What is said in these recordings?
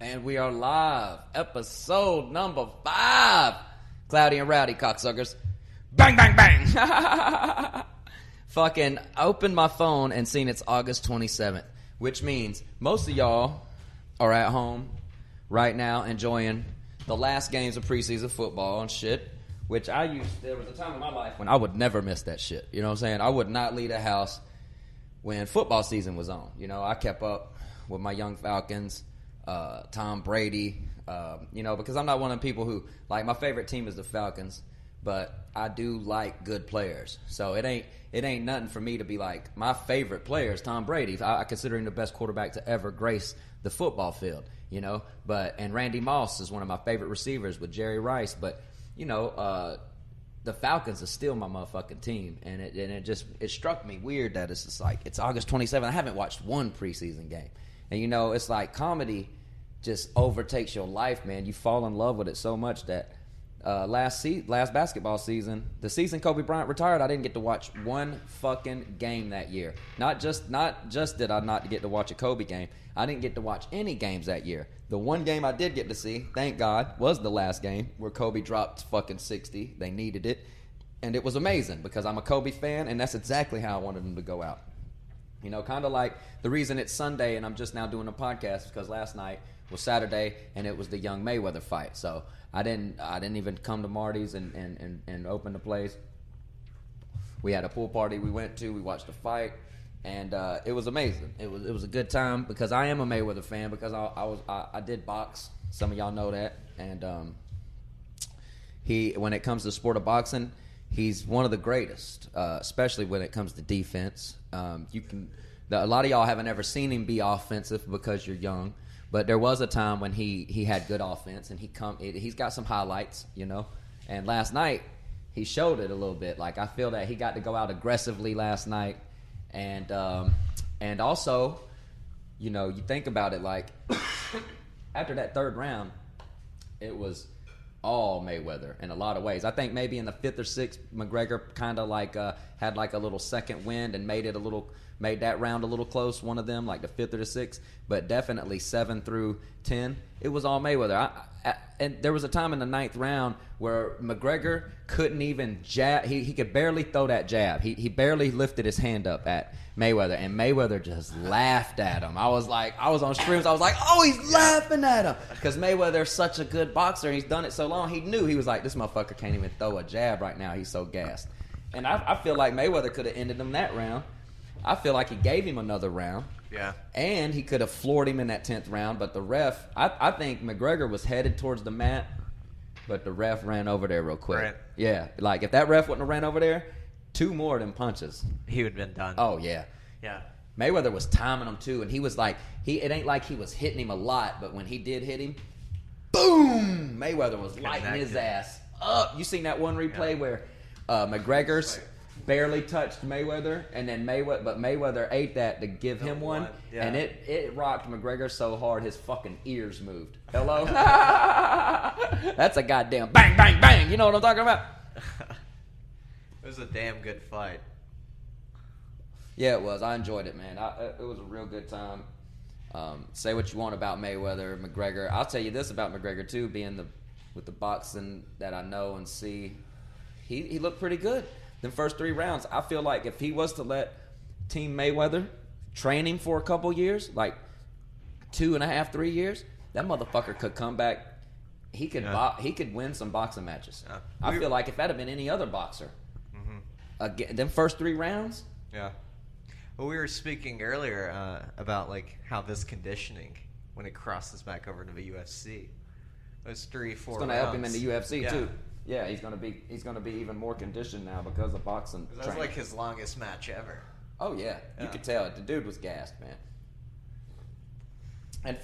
And we are live. Episode number 5. Cloudy and Rowdy, cocksuckers. Bang, bang, bang. Fucking opened my phone and seen it's August 27th, which means most of y'all are at home right now enjoying the last games of preseason football and shit, which there was a time in my life when I would never miss that shit. You know what I'm saying? I would not leave the house when football season was on. You know, I kept up with my young Falcons, Tom Brady, because I'm not one of the people who, like, my favorite team is the Falcons, but I do like good players. So it ain't nothing for me to be like, my favorite player is Tom Brady. I consider him the best quarterback to ever grace the football field, you know. And Randy Moss is one of my favorite receivers with Jerry Rice. But, the Falcons are still my motherfucking team. And it struck me weird that it's just like, it's August 27th. I haven't watched one preseason game. And, it's like comedy just overtakes your life, man. You fall in love with it so much that last basketball season, the season Kobe Bryant retired, I didn't get to watch one fucking game that year. Not just did I not get to watch a Kobe game, I didn't get to watch any games that year. The one game I did get to see, thank God, was the last game where Kobe dropped fucking 60. They needed it. And it was amazing because I'm a Kobe fan, and that's exactly how I wanted him to go out. Kind of like the reason it's Sunday and I'm just now doing a podcast because last night was Saturday and it was the Young Mayweather fight. So I didn't even come to Marty's and open the place. We had a pool party we went to. We watched the fight, and it was amazing. It was a good time because I am a Mayweather fan because I did box. Some of y'all know that, and when it comes to the sport of boxing, he's one of the greatest, especially when it comes to defense. A lot of y'all haven't ever seen him be offensive because you're young. But there was a time when he had good offense, and he's got some highlights, And last night, he showed it a little bit. Like, I feel that he got to go out aggressively last night. And also, you think about it, like, after that third round, it was all Mayweather in a lot of ways. I think maybe in the 5th or 6th, McGregor kind of like had like a little second wind and made that round a little close, one of them, like the 5th or the 6th, but definitely 7 through 10, it was all Mayweather. And there was a time in the 9th round where McGregor couldn't even jab. He could barely throw that jab. He barely lifted his hand up at Mayweather, and Mayweather just laughed at him. I was on streams. I was like, oh, he's laughing at him. Because Mayweather's such a good boxer, and he's done it so long. He knew. He was like, this motherfucker can't even throw a jab right now. He's so gassed. And I feel like Mayweather could have ended him that round. I feel like he gave him another round. Yeah. And he could have floored him in that 10th round, but the ref, I think McGregor was headed towards the mat, but the ref ran over there real quick. Right. Yeah. Like, if that ref wouldn't have ran over there, 2 more of them punches, he would have been done. Oh, yeah. Yeah. Mayweather was timing him, too, and he was like, it ain't like he was hitting him a lot, but when he did hit him, boom! Mayweather was lighting his ass up. You seen that one replay where McGregor's barely touched Mayweather, and then Mayweather ate that to give him one, and it rocked McGregor so hard his fucking ears moved. Hello? That's a goddamn bang, bang, bang. You know what I'm talking about? It was a damn good fight. Yeah, it was. I enjoyed it, man. It was a real good time. Say what you want about Mayweather, McGregor. I'll tell you this about McGregor, too, being with the boxing that I know and see. He looked pretty good. The first 3 rounds, I feel like if he was to let Team Mayweather train him for a couple years, like 2.5, 3 years, that motherfucker could come back. He could win some boxing matches. Yeah. I feel like if that had been any other boxer, them first 3 rounds. Yeah. Well, we were speaking earlier about like how this conditioning, when it crosses back over to the UFC, those 3-4 rounds. It's going to help him in the UFC too. Yeah, he's gonna be even more conditioned now because of boxing. That was like his longest match ever. Oh yeah, you could tell it. The dude was gassed, man. And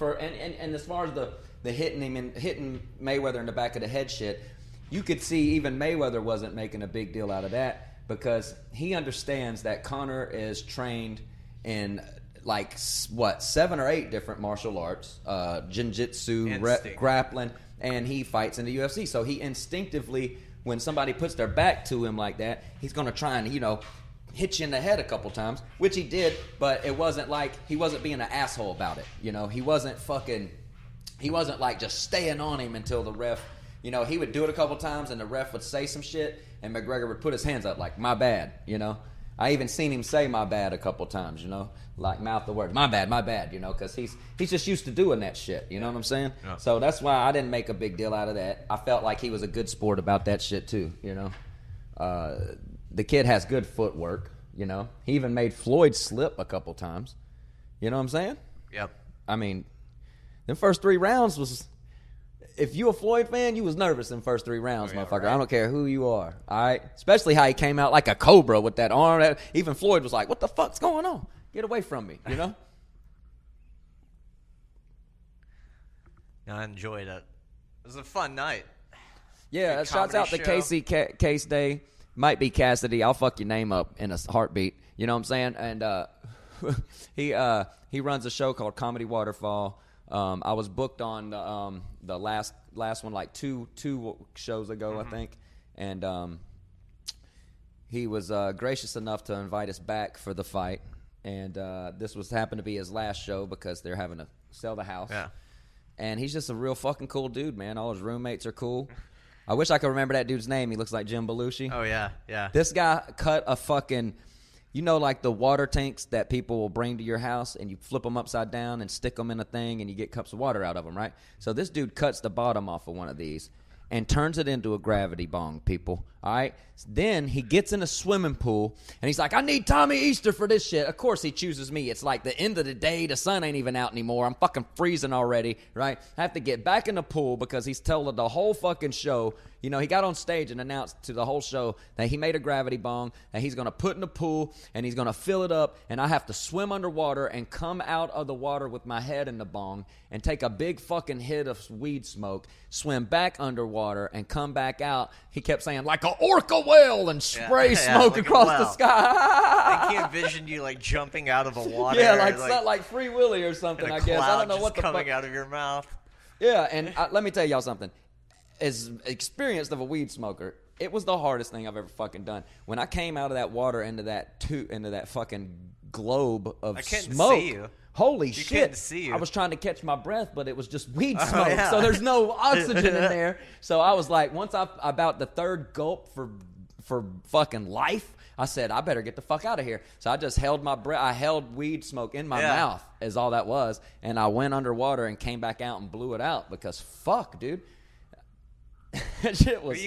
as far as the hitting Mayweather in the back of the head shit, you could see even Mayweather wasn't making a big deal out of that because he understands that Conor is trained in like 7 or 8 different martial arts, jiu-jitsu, grappling. And he fights in the UFC. So he instinctively, when somebody puts their back to him like that, he's going to try and, hit you in the head a couple times, which he did, but it wasn't like he wasn't being an asshole about it. He wasn't fucking he wasn't like just staying on him until the ref, you know, he would do it a couple times and the ref would say some shit and McGregor would put his hands up like, my bad, you know. I even seen him say my bad a couple times, you know, like mouth the word, my bad, you know, because he's just used to doing that shit, you know what I'm saying? Yeah. So that's why I didn't make a big deal out of that. I felt like he was a good sport about that shit too, you know. The kid has good footwork, you know. He even made Floyd slip a couple times, you know what I'm saying? Yep. I mean, the first 3 rounds was... If you a Floyd fan, you was nervous in the first 3 rounds, motherfucker. Right. I don't care who you are, all right? Especially how he came out like a cobra with that arm. Even Floyd was like, what the fuck's going on? Get away from me, you know? I enjoyed it. It was a fun night. Yeah, shouts out to Casey Case Day. Might be Cassidy. I'll fuck your name up in a heartbeat. You know what I'm saying? And he runs a show called Comedy Waterfall. I was booked on the last one like two shows ago, I think, and he was gracious enough to invite us back for the fight, and this happened to be his last show because they're having to sell the house. Yeah, and he's just a real fucking cool dude, man. All his roommates are cool. I wish I could remember that dude's name. He looks like Jim Belushi. Oh yeah. This guy cut a fucking. You know, like the water tanks that people will bring to your house and you flip them upside down and stick them in a thing and you get cups of water out of them, right? So this dude cuts the bottom off of one of these and turns it into a gravity bong, people, all right? Then he gets in a swimming pool and he's like, I need Tommy Easter for this shit. Of course he chooses me. It's like the end of the day. The sun ain't even out anymore. I'm fucking freezing already, right? I have to get back in the pool because he's telling the whole fucking show. You know, he got on stage and announced to the whole show that he made a gravity bong that he's going to put in the pool and he's going to fill it up and I have to swim underwater and come out of the water with my head in the bong and take a big fucking hit of weed smoke, swim back underwater and come back out. He kept saying, like a orca whale and spray smoke like across the sky. I can't envision you like jumping out of a water. Yeah, like Free Willy or something, I guess. I don't know what the coming out of your mouth. Yeah, and let me tell y'all something. As experienced of a weed smoker, it was the hardest thing I've ever fucking done. When I came out of that water into that fucking globe of smoke. See you. Holy shit. Couldn't see you. I was trying to catch my breath, but it was just weed smoke. Yeah. So there's no oxygen in there. So I was like, once about the third gulp for fucking life, I said, I better get the fuck out of here. So I just held my breath. I held weed smoke in my mouth is all that was. And I went underwater and came back out and blew it out because fuck, dude. That shit was...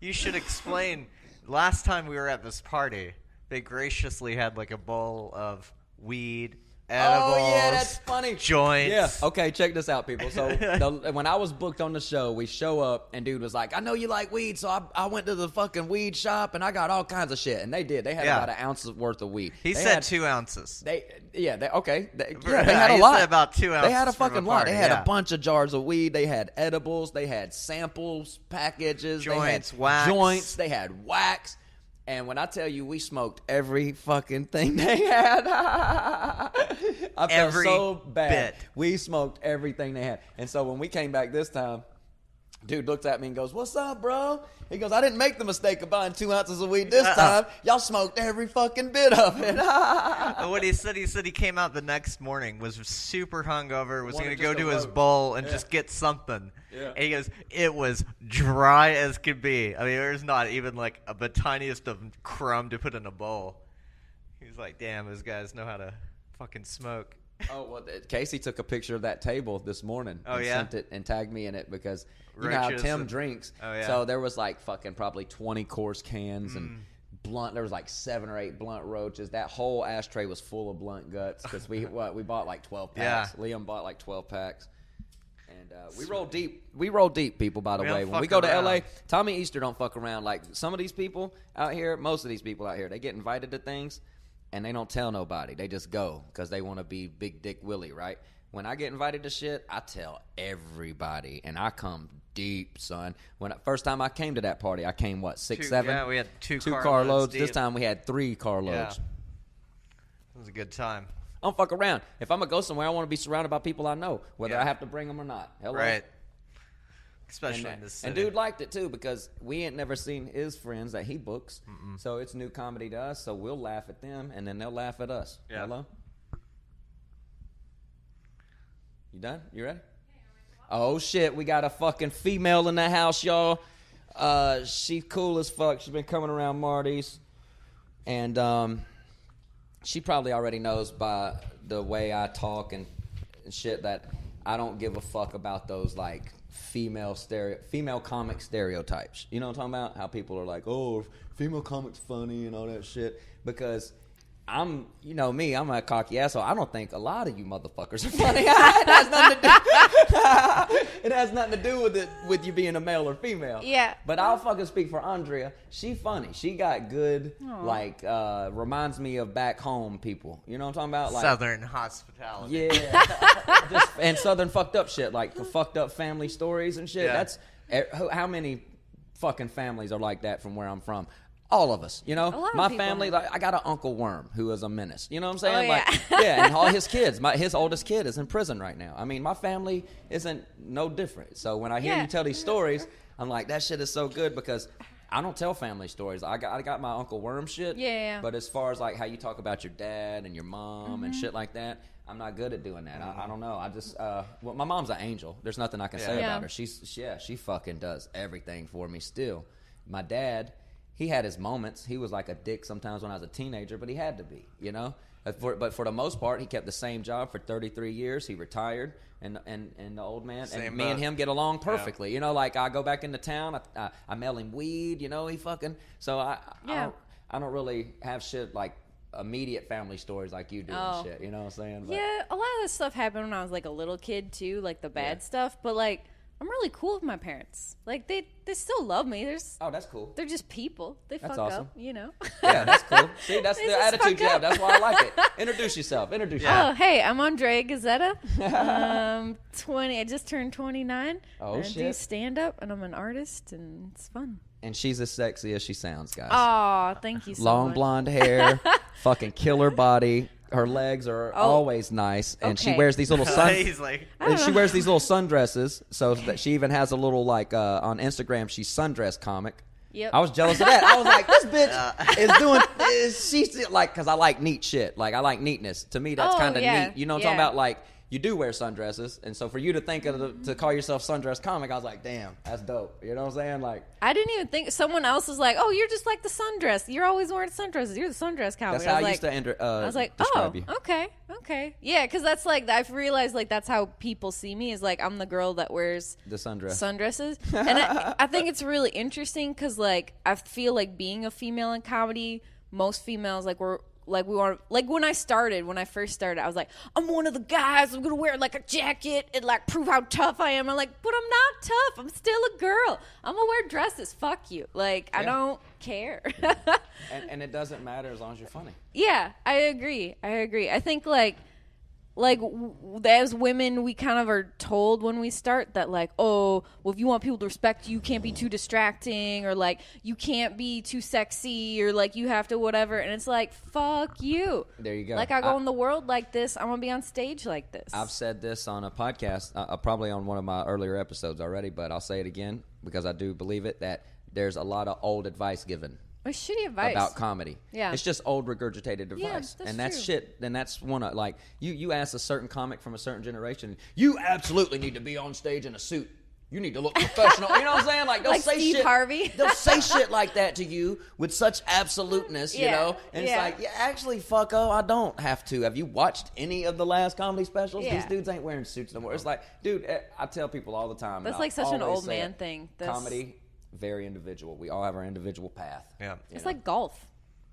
You should explain. Last time we were at this party, they graciously had like a bowl of weed, edibles. Oh yeah, that's funny. Joints. Yeah. Okay, check this out, people. So when I was booked on the show, we show up and dude was like, "I know you like weed, so I went to the fucking weed shop and I got all kinds of shit." And they did. They had about an ounce's worth of weed. He said 2 ounces. They had a lot. Said about 2 ounces. They had a fucking lot. They had a bunch of jars of weed. They had edibles. They had samples, packages. Joints, they had wax. Joints. They had wax. And when I tell you we smoked every fucking thing they had, I felt so bad. Bit. We smoked everything they had. And so when we came back this time, dude looked at me and goes, "What's up, bro?" He goes, "I didn't make the mistake of buying 2 ounces of weed this time. Y'all smoked every fucking bit of it." What he said he came out the next morning, was super hungover, was going to go to his bowl and just get something. Yeah. And he goes, it was dry as could be. I mean, there's not even like the tiniest of crumb to put in a bowl. He's like, damn, those guys know how to fucking smoke. Oh, well, Casey took a picture of that table this morning and sent it and tagged me in it because you know how Tim drinks. Oh, yeah. So there was like fucking probably 20 course cans and blunt. There was like 7 or 8 blunt roaches. That whole ashtray was full of blunt guts because we bought like 12 packs. Yeah. Liam bought like 12 packs. And we roll deep. We roll deep, people, by the way. When we go to L.A., Tommy Easter don't fuck around. Like some of these people out here, most of these people out here, they get invited to things and they don't tell nobody. They just go because they want to be Big Dick Willie, right? When I get invited to shit, I tell everybody, and I come deep, son. First time I came to that party, I came, 6, 7? Yeah, we had two carloads. This time we had 3 carloads. Yeah. It was a good time. I don't fuck around. If I'm going to go somewhere, I want to be surrounded by people I know, whether I have to bring them or not. Hello? Right. Especially in this city. And dude liked it, too, because we ain't never seen his friends that he books. Mm-mm. So it's new comedy to us, so we'll laugh at them, and then they'll laugh at us. Yeah. Hello? You done? You ready? Oh, shit. We got a fucking female in the house, y'all. She's cool as fuck. She's been coming around Marty's. And she probably already knows by the way I talk and shit that I don't give a fuck about those, like, female comic stereotypes. You know what I'm talking about? How people are like, oh, female comic's funny and all that shit. Because I'm a cocky asshole. I don't think a lot of you motherfuckers are funny. It has nothing to do with you being a male or female. Yeah. But I'll fucking speak for Andrea. She funny. She got good, reminds me of back home people. You know what I'm talking about? Like, Southern hospitality. Yeah. And Southern fucked up shit, like the fucked up family stories and shit. Yeah. That's how many fucking families are like that from where I'm from. All of us, you know. My family, like, I got an Uncle Worm who is a menace. You know what I'm saying? Oh, yeah. Like, yeah, and all his kids. His oldest kid is in prison right now. I mean, my family isn't no different. So when I hear you tell these stories, I'm like, that shit is so good because I don't tell family stories. I got my Uncle Worm shit. Yeah. But as far as like how you talk about your dad and your mom and shit like that, I'm not good at doing that. I don't know. I just my mom's an angel. There's nothing I can say about her. She fucking does everything for me still. My dad, he had his moments. He was like a dick sometimes when I was a teenager, but he had to be, you know? But for the most part, he kept the same job for 33 years. He retired, and the old man, and me and him get along perfectly. Yeah. You know, like I go back into town, I mail him weed, you know, he fucking, so I don't really have shit like immediate family stories like you do and shit, you know what I'm saying? But, yeah, a lot of this stuff happened when I was like a little kid too, like the bad stuff, but like, I'm really cool with my parents. Like, they still love me. That's cool. They're just people. They fuck awesome. up, you know? Yeah, that's cool. See, that's the attitude you have. That's why I like it. Introduce yourself. Oh, hey, I'm Andrea Gazzetta. 20. I just turned 29. Oh, shit. I do stand-up, and I'm an artist, and it's fun. And she's as sexy as she sounds, guys. Oh, thank you so much. Long blonde hair, fucking killer body. Her legs are always nice, and she wears these little she wears these little sundresses, so that she even has a little like on Instagram. She's sundress comic. Yep. I was jealous of that. I was like, this bitch she's like, because I like neat shit. Like I like neatness. To me, that's kind of neat. You know what I'm talking about? Like you do wear sundresses, and so for you to think to call yourself sundress comic, I was like, damn, that's dope. You know what I'm saying? Like I didn't even think someone else was like, oh, you're just like the sundress. You're always wearing sundresses. You're the sundress comic. That's how I used to I was like, describe you. Okay, yeah, because that's like I've realized like that's how people see me is like I'm the girl that wears the sundresses, and I think it's really interesting because like I feel like being a female in comedy, most females like we want when I first started, I was like, I'm one of the guys. I'm gonna wear like a jacket and like prove how tough I am. I'm like, but I'm not tough. I'm still a girl. I'm gonna wear dresses. Fuck you. Like I don't care. and it doesn't matter as long as you're funny. Yeah, I agree. I think like as women, we kind of are told when we start that like, oh, well, if you want people to respect you, you can't be too distracting, or like you can't be too sexy, or like you have to whatever. And it's like, fuck you. There you go. Like I go in the world like this. I'm gonna be on stage like this. I've said this on a podcast, probably on one of my earlier episodes already, but I'll say it again because I do believe it, that there's a lot of old advice given. Shitty advice about comedy. Yeah, it's just old regurgitated advice, and that's true. shit. And that's one of like you ask a certain comic from a certain generation, you absolutely need to be on stage in a suit. You need to look professional. You know what I'm saying? Like they'll like say Steve shit. Harvey. They'll say shit like that to you with such absoluteness, you know. And it's like, yeah, actually, fucko, I don't have to. Have you watched any of the last comedy specials? Yeah. These dudes ain't wearing suits no more. It's like, dude, I tell people all the time. That's like such an old man thing. Comedy. Very individual. We all have our individual path. Yeah, it's like golf.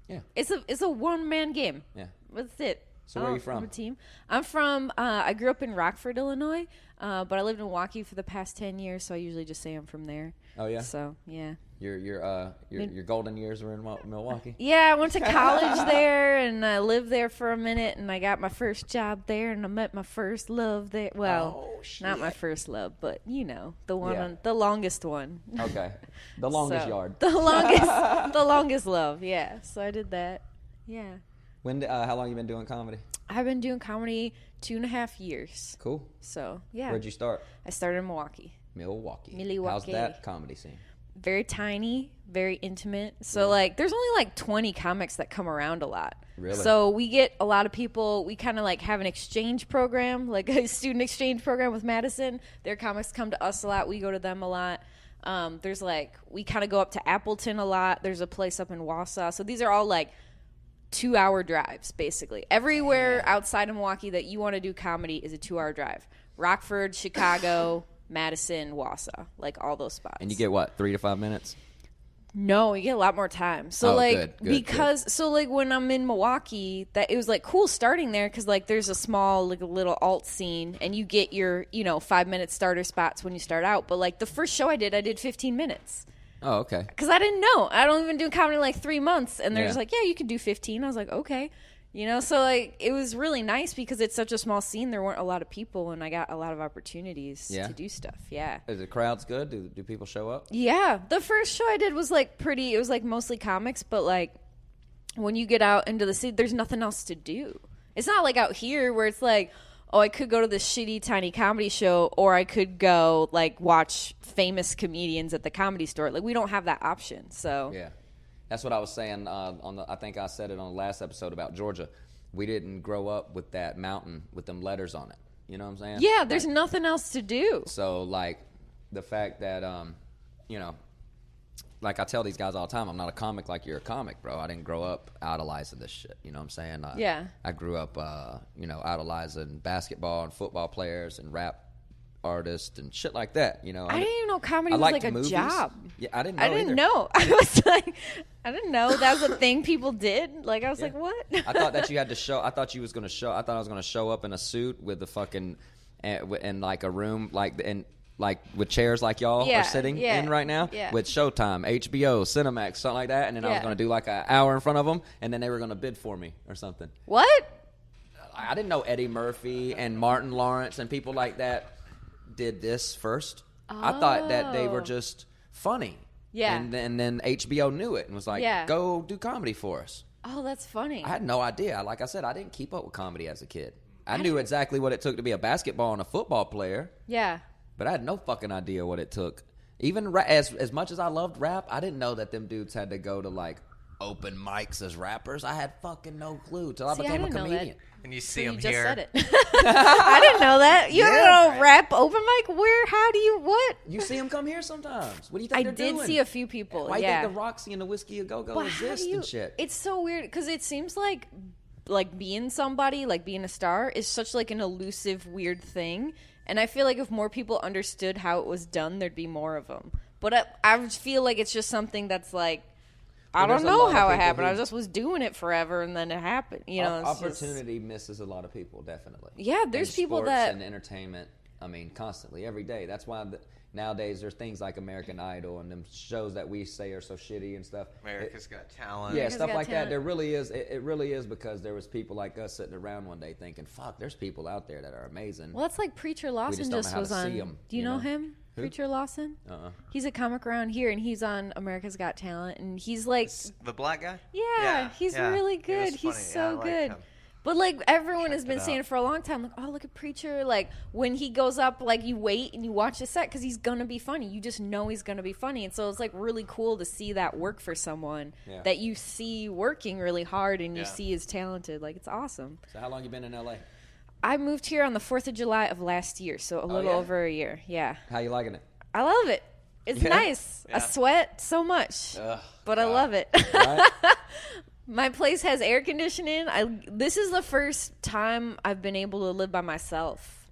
Yeah, it's a one man game. Yeah, that's it. So where are you from? I'm a team. I'm from. I grew up in Rockford, Illinois, but I lived in Milwaukee for the past 10 years. So I usually just say I'm from there. Oh yeah. So yeah. Your golden years were in Milwaukee? Yeah, I went to college there, and I lived there for a minute, and I got my first job there, and I met my first love there. Well, not my first love, but you know, the one the longest one. Okay, the longest yard. The longest love. Yeah. So I did that. Yeah. How long you been doing comedy? I've been doing comedy 2.5 years. Cool. So yeah. Where'd you start? I started in Milwaukee. Milwaukee. How's that comedy scene? very tiny, very intimate. So like there's only like 20 comics that come around a lot. Really? So we get a lot of people. We kind of like have an exchange program, like a student exchange program with Madison. Their comics come to us a lot. We go to them a lot. There's like, we kind of go up to Appleton a lot. There's a place up in Wausau. So these are all like 2-hour drives, basically. Everywhere outside of Milwaukee that you want to do comedy is a 2-hour drive. Rockford, Chicago, Madison, Wausau, like all those spots. And you get what, 3 to 5 minutes? No, you get a lot more time. So so like when I'm in Milwaukee, that it was like cool starting there because like there's a small like a little alt scene and you get your 5-minute starter spots when you start out. But like the first show I did 15 minutes. Oh, okay. Because I didn't know. I don't even do comedy like 3 months, and they're just like, yeah, you can do 15. I was like, okay. So like it was really nice because it's such a small scene. There weren't a lot of people, and I got a lot of opportunities to do stuff. Yeah. Is the crowds good? Do people show up? Yeah. The first show I did was like pretty. It was like mostly comics, but like when you get out into the city, there's nothing else to do. It's not like out here where it's like, oh, I could go to this shitty tiny comedy show, or I could go like watch famous comedians at the Comedy Store. Like we don't have that option. So yeah. That's what I was saying I think I said it on the last episode about Georgia. We didn't grow up with that mountain with them letters on it. You know what I'm saying? Yeah, there's nothing else to do. So, like, the fact that, like I tell these guys all the time, I'm not a comic like you're a comic, bro. I didn't grow up idolizing this shit. You know what I'm saying? I grew up, idolizing basketball and football players and rap artists and shit like that. I didn't even know comedy was like a job. Yeah, I didn't know. I was like, I didn't know that was a thing people did. Like I was like, what? I thought that you had to show. I thought I was going to show up in a suit with the fucking in like a room like with chairs like y'all are sitting in right now with Showtime, HBO, Cinemax, something like that, and then I was going to do like an hour in front of them, and then they were going to bid for me or something. What? I didn't know Eddie Murphy and Martin Lawrence and people like that did this first. I thought that they were just funny. Yeah. And then HBO knew it and was like, go do comedy for us. Oh, that's funny. I had no idea. Like I said, I didn't keep up with comedy as a kid. I knew exactly what it took to be a basketball and a football player. Yeah. But I had no fucking idea what it took. Even as much as I loved rap, I didn't know that them dudes had to go to like open mics as rappers. I had fucking no clue till I became a comedian. And you see them here. Just said it. I didn't know that. You don't know rap open mic? Where? How do you? What? You see them come here sometimes. What do you think they're doing? I did see a few people. Why do you think the Roxy and the Whiskey A Go-Go exist and shit? It's so weird because it seems like being somebody, like being a star, is such like an elusive, weird thing. And I feel like if more people understood how it was done, there'd be more of them. But I feel like it's just something that's like, I don't know how it happened. I just was doing it forever, and then it happened. Opportunity misses a lot of people, definitely. Yeah, there's people that and entertainment. I mean, constantly, every day. That's why nowadays there's things like American Idol and them shows that we say are so shitty and stuff. America's Got Talent. Yeah, stuff like that. There really is. It really is because there was people like us sitting around one day thinking, "Fuck, there's people out there that are amazing." Well, that's like Preacher Lawson just was on. Do you know him? Who? Preacher Lawson? He's a comic around here, and he's on America's Got Talent, and he's like the black guy. Yeah, he's really good. He's so good. Him. But like everyone has been saying for a long time, like, oh, look at Preacher. Like when he goes up, like you wait and you watch the set because he's gonna be funny. You just know he's gonna be funny, and so it's like really cool to see that work for someone that you see working really hard and you see is talented. Like it's awesome. So how long you been in LA? I moved here on the 4th of July of last year, so a little over a year. Yeah. How you liking it? I love it. It's nice. I sweat so much, but I love it. Right? My place has air conditioning. This is the first time I've been able to live by myself.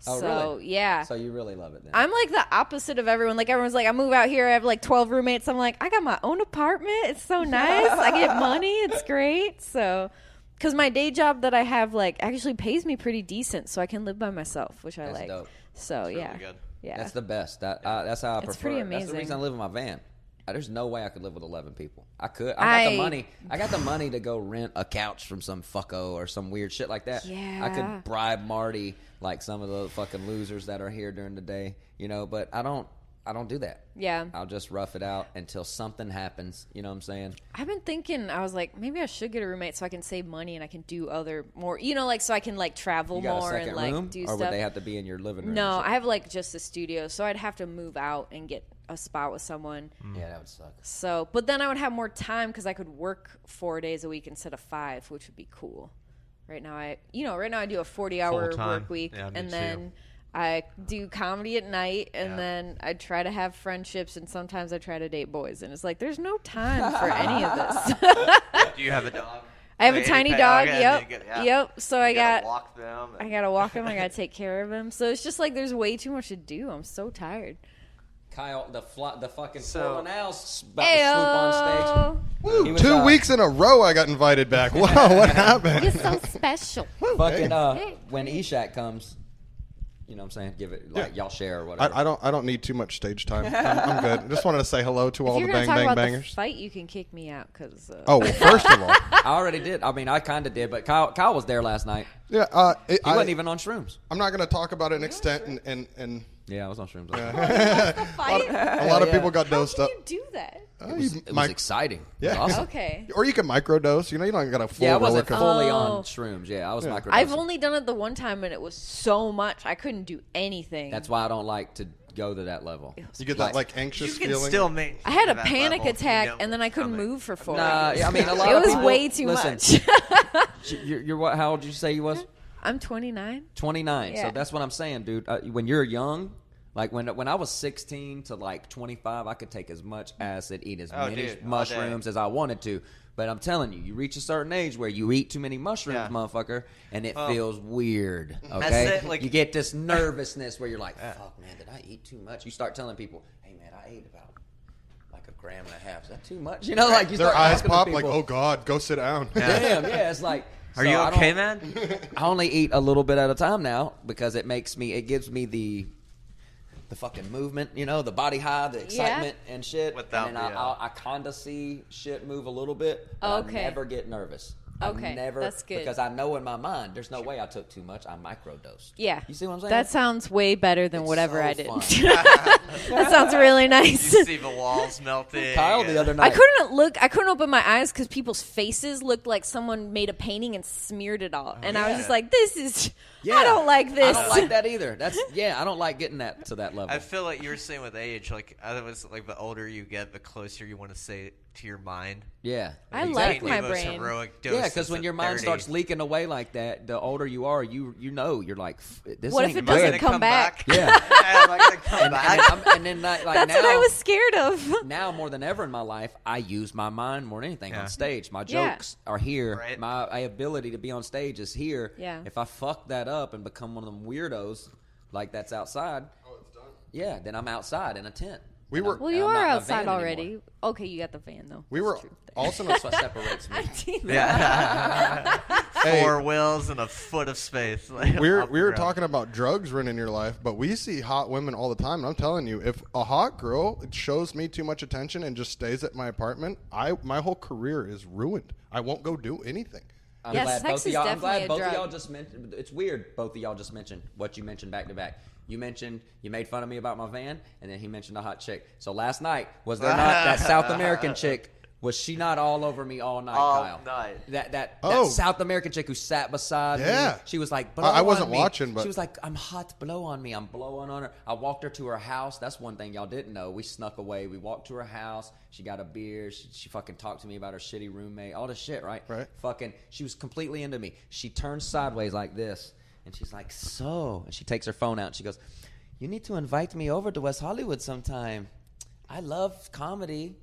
Oh, so, really? Yeah. So you really love it then. I'm like the opposite of everyone. Like everyone's like, I move out here, I have like 12 roommates. I'm like, I got my own apartment. It's so nice. I get money. It's great. So... Because my day job that I have, like, actually pays me pretty decent, so I can live by myself, which I like. Dope. So, that's really good. Yeah. That's the best. That's how I prefer. It's pretty amazing. That's the reason I live in my van. There's no way I could live with 11 people. I could. I got the money. I got the money to go rent a couch from some fucko or some weird shit like that. Yeah. I could bribe Marty like some of the fucking losers that are here during the day, but I don't do that. Yeah. I'll just rough it out until something happens. You know what I'm saying? I've been thinking, I was like, maybe I should get a roommate so I can save money and I can do more, like so I can like travel more and like room, do or stuff. Or would they have to be in your living room? No, I have like just a studio, so I'd have to move out and get a spot with someone. Yeah, that would suck. So, but then I would have more time because I could work 4 days a week instead of 5, which would be cool. Right now I do a 40-hour work week, and then I do comedy at night, and then I try to have friendships, and sometimes I try to date boys, and it's like there's no time for any of this. Do you have a dog? I have a tiny dog. Okay, Yep. So I gotta walk them. I gotta walk him. I gotta take care of him. So it's just like there's way too much to do. I'm so tired. Kyle, the fucking Portland Owl's about to swoop on stage. Woo, 2 weeks in a row I got invited back. Wow, what happened? You're so special. Fucking when Eshak comes, you know what I'm saying? Give it y'all share or whatever. I don't need too much stage time. I'm good. Just wanted to say hello to all the bang bang bangers. The fight, you can kick me out because. Oh well, first of all, I already did. I mean, I kind of did, but Kyle was there last night. Yeah, he wasn't even on shrooms. I'm not going to talk about it in extent and. Yeah, I was on shrooms. A lot of people got dosed up. How can you do that? It was exciting. Yeah. It was awesome. Okay. Or you can microdose. You know, you don't got a full. Yeah, I wasn't roller fully on shrooms. Yeah, I was microdosing. I've only done it the one time, and it was so much I couldn't do anything. That's why I don't like to go to that level. You get that like anxious You can feeling. still make. I had a panic attack, and then I couldn't move for 4 days. I mean, a lot It of was people, way too much. You're what? How old did you say you was? I'm 29. 29. Yeah. So that's what I'm saying, dude. When you're young. Like when I was 16 to like 25, I could take as much acid, eat as many mushrooms as I wanted to. But I'm telling you, you reach a certain age where you eat too many mushrooms, motherfucker, and it feels weird. Okay, like, you get this nervousness where you're like, "Fuck, man, did I eat too much?" You start telling people, "Hey, man, I ate about like 1.5 grams. Is that too much?" You know, like you Their start eyes asking pop people, like, "Oh God, go sit down." Damn, yeah, it's like. Are you okay, man? I only eat a little bit at a time now because it gives me the fucking movement, you know, the body high, the excitement and shit. Without and then I kind of see shit move a little bit, but I never get nervous. Okay, never, that's good. Because I know in my mind, there's no way I took too much. I microdosed. Yeah. You see what I'm saying? That sounds way better than whatever so I did. fun. That sounds really nice. You see the walls melting. Kyle the other night. I couldn't open my eyes because people's faces looked like someone made a painting and smeared it all. And I was just like, I don't like this. I don't like that either. I don't like getting that to that level. I feel like you were saying with age, like I was like the older you get, the closer you want to say it to your mind. Yeah. I like my brain. Yeah, because when your mind starts leaking away like that, the older you are, you know, you're like, this what ain't if it good. doesn't come back? Yeah. Am I gonna come back? And then like That's now, what I was scared of. Now more than ever in my life, I use my mind more than anything on stage. My jokes are here. Right. My ability to be on stage is here. Yeah. If I fuck that up and become one of them weirdos like that's outside, it's done. yeah, then I'm outside in a tent. Well, you are outside already. Okay, you got the van though. We were also That's what separates me. Yeah. Hey. 4 wheels and a foot of space. we were talking about drugs ruining your life, but we see hot women all the time. And I'm telling you, if a hot girl shows me too much attention and just stays at my apartment, my whole career is ruined. I won't go do anything. I'm Yes, glad sex is definitely a both of drug. y'all just mentioned. It's weird. Both of y'all just mentioned what you mentioned back to back. You mentioned you made fun of me about my van, and then he mentioned a hot chick. So last night, was there not that South American chick? Was she not all over me all night, Kyle? Night. That Oh. South American chick who sat beside Yeah. me. She was like, blow I wasn't on me. watching, but- she was like, I'm hot, blow on me. I'm blowing on her. I walked her to her house. That's one thing y'all didn't know. We snuck away. We walked to her house. She got a beer. She fucking talked to me about her shitty roommate. All this shit, right? Right. Fucking, she was completely into me. She turns sideways like this, and she's like, so, and she takes her phone out, and she goes, you need to invite me over to West Hollywood sometime. I love comedy.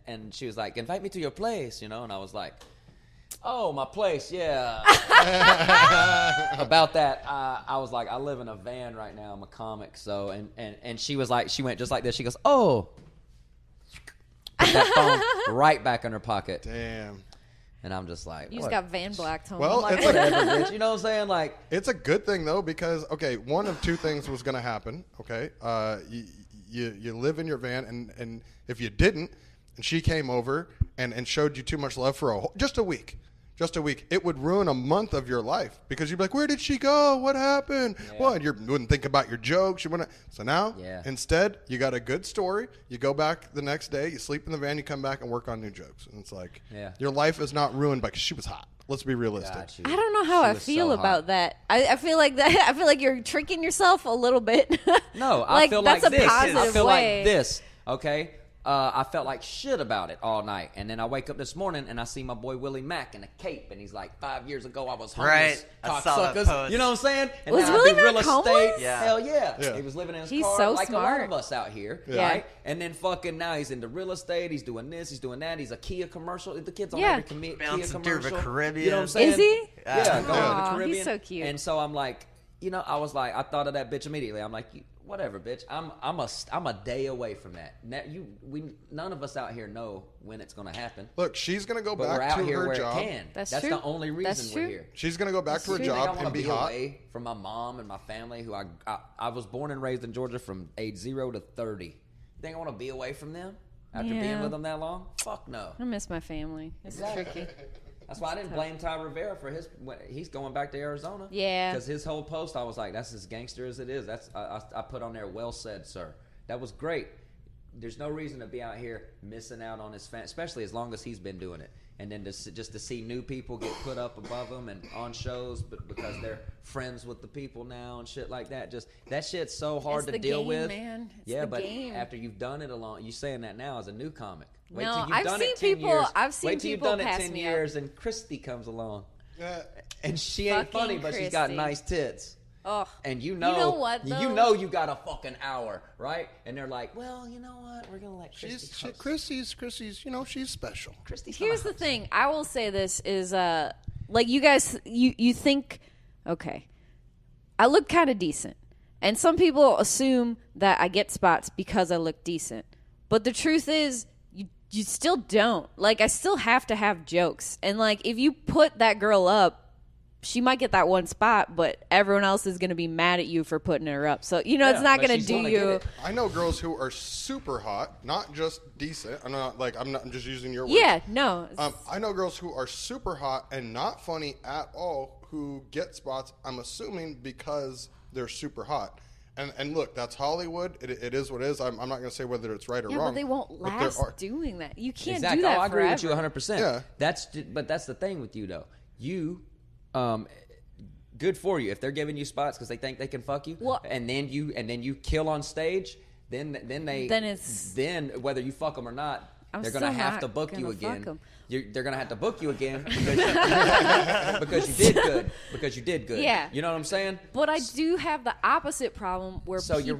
And she was like, invite me to your place, you know? And I was like, oh, my place, yeah. About that, I was like, I live in a van right now. I'm a comic. So, and she was like, she went just like this. She goes, oh. Put that phone right back in her pocket. Damn. And I'm just like, You what? just got van blacked home. Well, I'm like, it's Whatever, bitch. You know what I'm saying? Like, It's a good thing though, because one of two things was going to happen. Okay, you live in your van, and if you didn't, and she came over and showed you too much love for just a week, it would ruin a month of your life, because you'd be like, where did she go? What happened? Yeah. Well, you wouldn't think about your jokes. You wouldn't. So now, Yeah. instead, you got a good story. You go back the next day. You sleep in the van. You come back and work on new jokes. And it's like, your life is not ruined because she was hot. Let's be realistic. got you. I don't know how She I was feel so hot. about that. I feel like that. I feel like you're tricking yourself a little bit. No, I feel like that's this. a positive I feel way. like this. Okay. I felt like shit about it all night. And then I wake up this morning and I see my boy Willie Mack in a cape. And he's like, 5 years ago I was homeless. Right. I saw that Cocksuckers. post. You know what I'm saying? And Was now I Willie do real Mack estate. homeless? Yeah. Hell yeah. Yeah. He was living in his He's car so like smart. a lot of us out here. Yeah. Right? And then fucking now he's into real estate. He's doing this. He's doing that. He's a Kia commercial. The kid's on Yeah. every Kia Bouncing through the commercial. Caribbean. You know what I'm saying? Is he? Yeah, going to the Aw, he's Caribbean. so cute. And so I'm like, I was like, I thought of that bitch immediately. I'm like, whatever, bitch. I'm a day away from that. None of us out here know when it's going to happen. Look, she's gonna go But we're back out to here her where job. it can. That's That's true. the only reason That's we're true. here. She's gonna go back to her You think I job want and to be be hot. away from my mom and my family, who I was born and raised in Georgia from age 0 to 30. You think I want to be away from them after being Yeah. with them that long? Fuck no. I miss my family. It's tricky. That's why I didn't blame Ty Rivera for he's going back to Arizona. Yeah. Because his whole post, I was like, that's as gangster as it is. I put on there, well said, sir. That was great. There's no reason to be out here missing out on his fan, especially as long as he's been doing it. And then just to see new people get put up above him and on shows, but because they're friends with the people now and shit like that. Just that shit's so hard It's to the deal game, with. man. It's yeah, the but game. after you've done it you saying that now as a new comic. Wait No, till you've I've done seen it 10 people- years. I've seen Wait till you've people done it pass 10 me up. years and Christy comes along. And she ain't Fucking funny, but she's got Christy. nice tits. Oh, And You know what, though? you got a fucking hour, right? And they're like, well, you know what? We're gonna let Christy host. Chrissy's, she's special. Christy's here's gonna the thing. I will say this is like you guys you think, okay, I look kind of decent. And some people assume that I get spots because I look decent. But the truth is you still don't. Like, I still have to have jokes. And like, if you put that girl up, she might get that one spot, but everyone else is going to be mad at you for putting her up. So, it's not but going to she's do gonna get you. it. I know girls who are super hot, not just decent. I'm just using your words. Yeah, no. I know girls who are super hot and not funny at all who get spots, I'm assuming, because they're super hot. And look, that's Hollywood. It is what it is. I'm not going to say whether it's right or Yeah, wrong. but they won't but there last doing that. You can't Exactly. do that I agree forever. with you 100%. Yeah. But that's the thing with you though. You, good for you if they're giving you spots because they think they can fuck you. Well- and then you kill on stage. Then whether you fuck them or not, I'm they're gonna still have not to book you gonna fuck again. 'em. They're gonna have to book you again because you did good. Because you did good. Yeah. You know what I'm saying? But I do have the opposite problem where So you're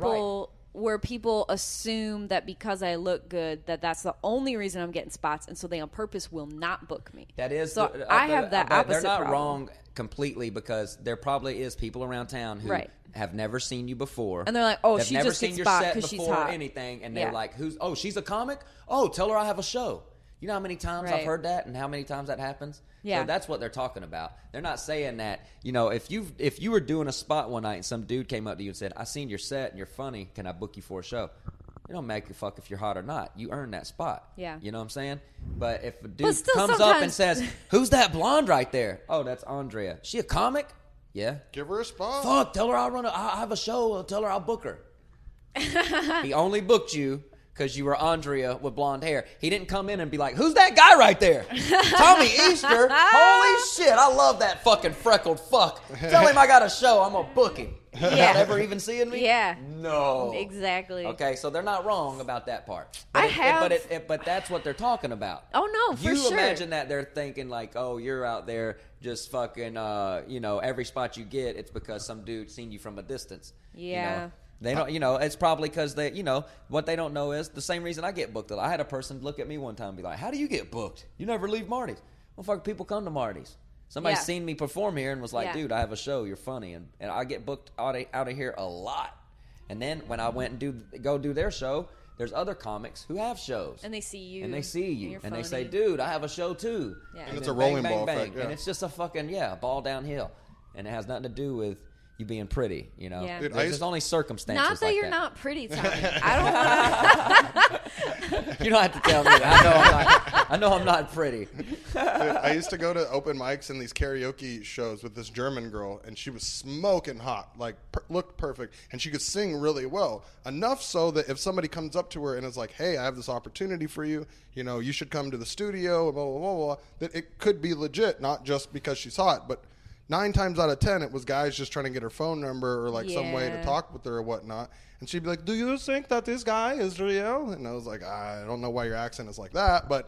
people assume that because I look good that that's the only reason I'm getting spots, and so they on purpose will not book me. That is so. I have that but opposite. They're not problem. wrong completely because there probably is people around town who Right. have never seen you before, And they're like, oh, they've she never just seen gets your spot set 'cause she's before or hot. anything, and they're Yeah. like, "Who's? Oh, she's a comic. Oh, tell her I have a show." You know how many times I've Right. heard that, and how many times that happens. Yeah. So that's what they're talking about. They're not saying that. If you were doing a spot one night and some dude came up to you and said, "I seen your set and you're funny. Can I book you for a show?" It don't make a fuck if you're hot or not. You earn that spot. Yeah. You know what I'm saying? But if a dude still comes up and sometimes- says, "Who's that blonde right there?" "Oh, that's Andrea. She a comic?" "Yeah." Give her a spot. "Fuck, tell her I have a show. Tell her I'll book her." He only booked you because you were Andrea with blonde hair. He didn't come in and be like, "Who's that guy right there?" "Tommy Easter." "Holy shit, I love that fucking freckled fuck. Tell him I got a show. I'm going to book him." Yeah. Without ever even seeing me? Yeah. No. Exactly. Okay, so they're not wrong about that part. But that's what they're talking about. Oh, no, for You sure. imagine that they're thinking like, "Oh, you're out there just fucking, every spot you get, it's because some dude seen you from a distance." Yeah. They don't, it's probably because they, what they don't know is the same reason I get booked. I had a person look at me one time and be like, "How do you get booked? You never leave Marty's." Well, fuck, people come to Marty's. Somebody Yeah. seen me perform here and was like, Yeah. "Dude, I have a show. You're funny." And I get booked out of here a lot. And then when I went and go do their show, there's other comics who have shows. And they see you. And they see you. you're And they say, funny. "Dude, I have a show too." Yeah. And it's then a rolling bang, ball bang, effect, bang. yeah. And it's just a fucking, ball downhill. And it has nothing to do with you being pretty, Yeah. Dude, There's only circumstances Not that like you're not pretty, Tommy. I don't. You don't have to tell me. I know I'm not pretty. Dude, I used to go to open mics and these karaoke shows with this German girl, and she was smoking hot, like looked perfect, and she could sing really well. Enough so that if somebody comes up to her and is like, "Hey, I have this opportunity for you. You should come to the studio," blah blah blah blah, that it could be legit, not just because she's hot, but 9 times out of 10, it was guys just trying to get her phone number or like some way to Yeah. talk with her or whatnot. And she'd be like, do you think that this guy is real? And I was like, I don't know why your accent is like that, but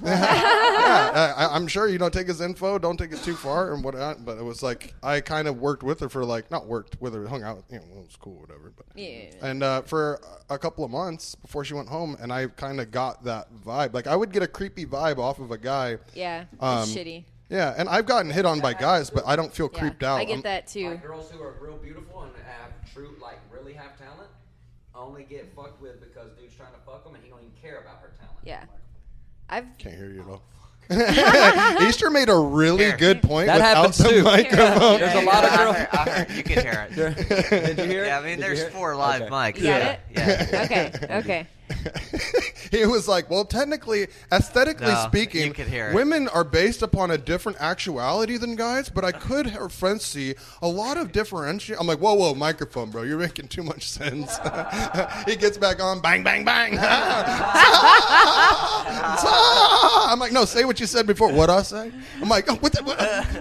I'm sure you don't take his info, don't take it too far, and whatnot. But it was like I kind of worked with her for like not worked with her, hung out, it was cool, whatever. But and for a couple of months before she went home, and I kind of got that vibe. Like I would get a creepy vibe off of a guy. Yeah, it's shitty. Yeah, and I've gotten hit on by guys, but I don't feel creeped out. I get that too. Like girls who are real beautiful and have true, like really have talent, only get fucked with because dude's trying to fuck them and he don't even care about her talent. Yeah, can't hear you at all. Easter made a really good point that without happens the too. microphone. There's a lot of girls. You can hear it. Did you hear it? Yeah, I mean, there's 4 live mics. You got it? Yeah. Okay. He was like, well, technically, aesthetically speaking, you could hear it. women are based upon a different actuality than guys, but I could have friends see a lot of differentiation. I'm like, whoa, microphone, bro. You're making too much sense. He gets back on, bang, bang, bang. I'm like, no, say what you said before. What'd I say? I'm like, what?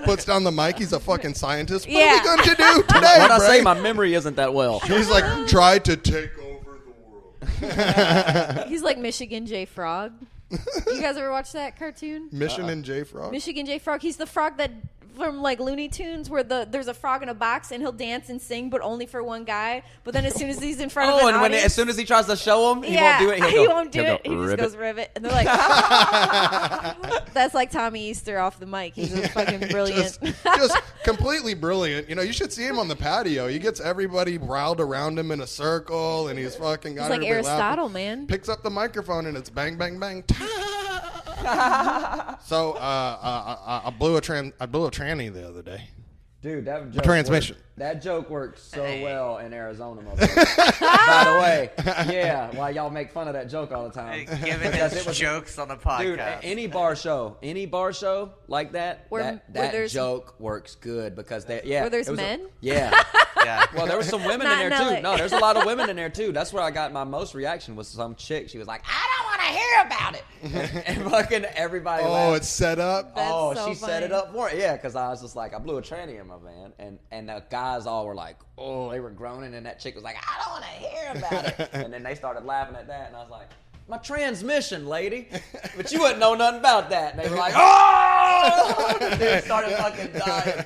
Puts down the mic. He's a fucking scientist. What are we going to do today, What I Bray? say, my memory isn't that well. He's like, try to take over the world. He's like Michigan J. Frog. You guys ever watch that cartoon? Mission and J Frog. Michigan J. Frog. He's the frog that from like Looney Tunes where there's a frog in a box and he'll dance and sing, but only for one guy. But then as soon as he's in front of an audience, as soon as he tries to show him, he won't do it. He won't do it. He just ribbit. goes ribbit, and they're like, that's like Tommy Easter off the mic. He's just fucking brilliant. just completely brilliant. You know, you should see him on the patio. He gets everybody riled around him in a circle, and he's fucking got He's like everybody Aristotle, laughing. man. Picks up the microphone, and it's bang, bang, bang. So I blew a tranny the other day. Dude, that joke transmission. That joke worked so well in Arizona, motherfucker. By the way, yeah, why y'all make fun of that joke all the time? Giving his jokes on the podcast. Dude, any bar show like that, Where that there's- joke works good because where there's men? Yeah. Yeah. Well, there were some women Not in in there LA. too. No, there's a lot of women in there too. That's where I got my most reaction was some chick. She was like, "I don't want to hear about it," and fucking everybody. Oh, laughed. it's set up. That's so She set funny. it up for it. Yeah, because I was just like, I blew a tranny in my van, and the guys all were like, oh, they were groaning, and that chick was like, I don't want to hear about it, and then they started laughing at that, and I was like, my transmission, lady, but you wouldn't know nothing about that, and they were like, oh, they started fucking dying.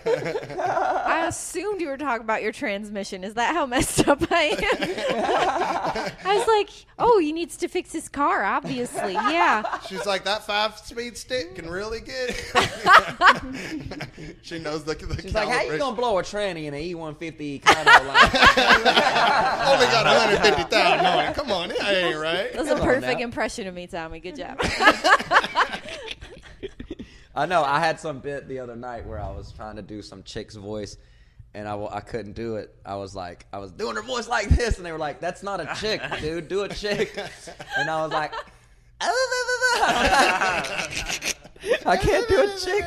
I assumed you were talking about your transmission. Is that how messed up I am? I was like, oh, he needs to fix his car, obviously. Yeah. She's like, that 5-speed stick can really get. She knows the She's like, how you calibration. gonna blow a tranny in an E150 kind of line? Only got 150,000 on it. Come on, that ain't right. That was a Come on perfect now. impression of me, Tommy. Good job. I know. I had some bit the other night where I was trying to do some chick's voice, and I couldn't do it. I was doing her voice like this, and they were like, "That's not a chick, dude. Do a chick." And I was like, "I can't do a chick."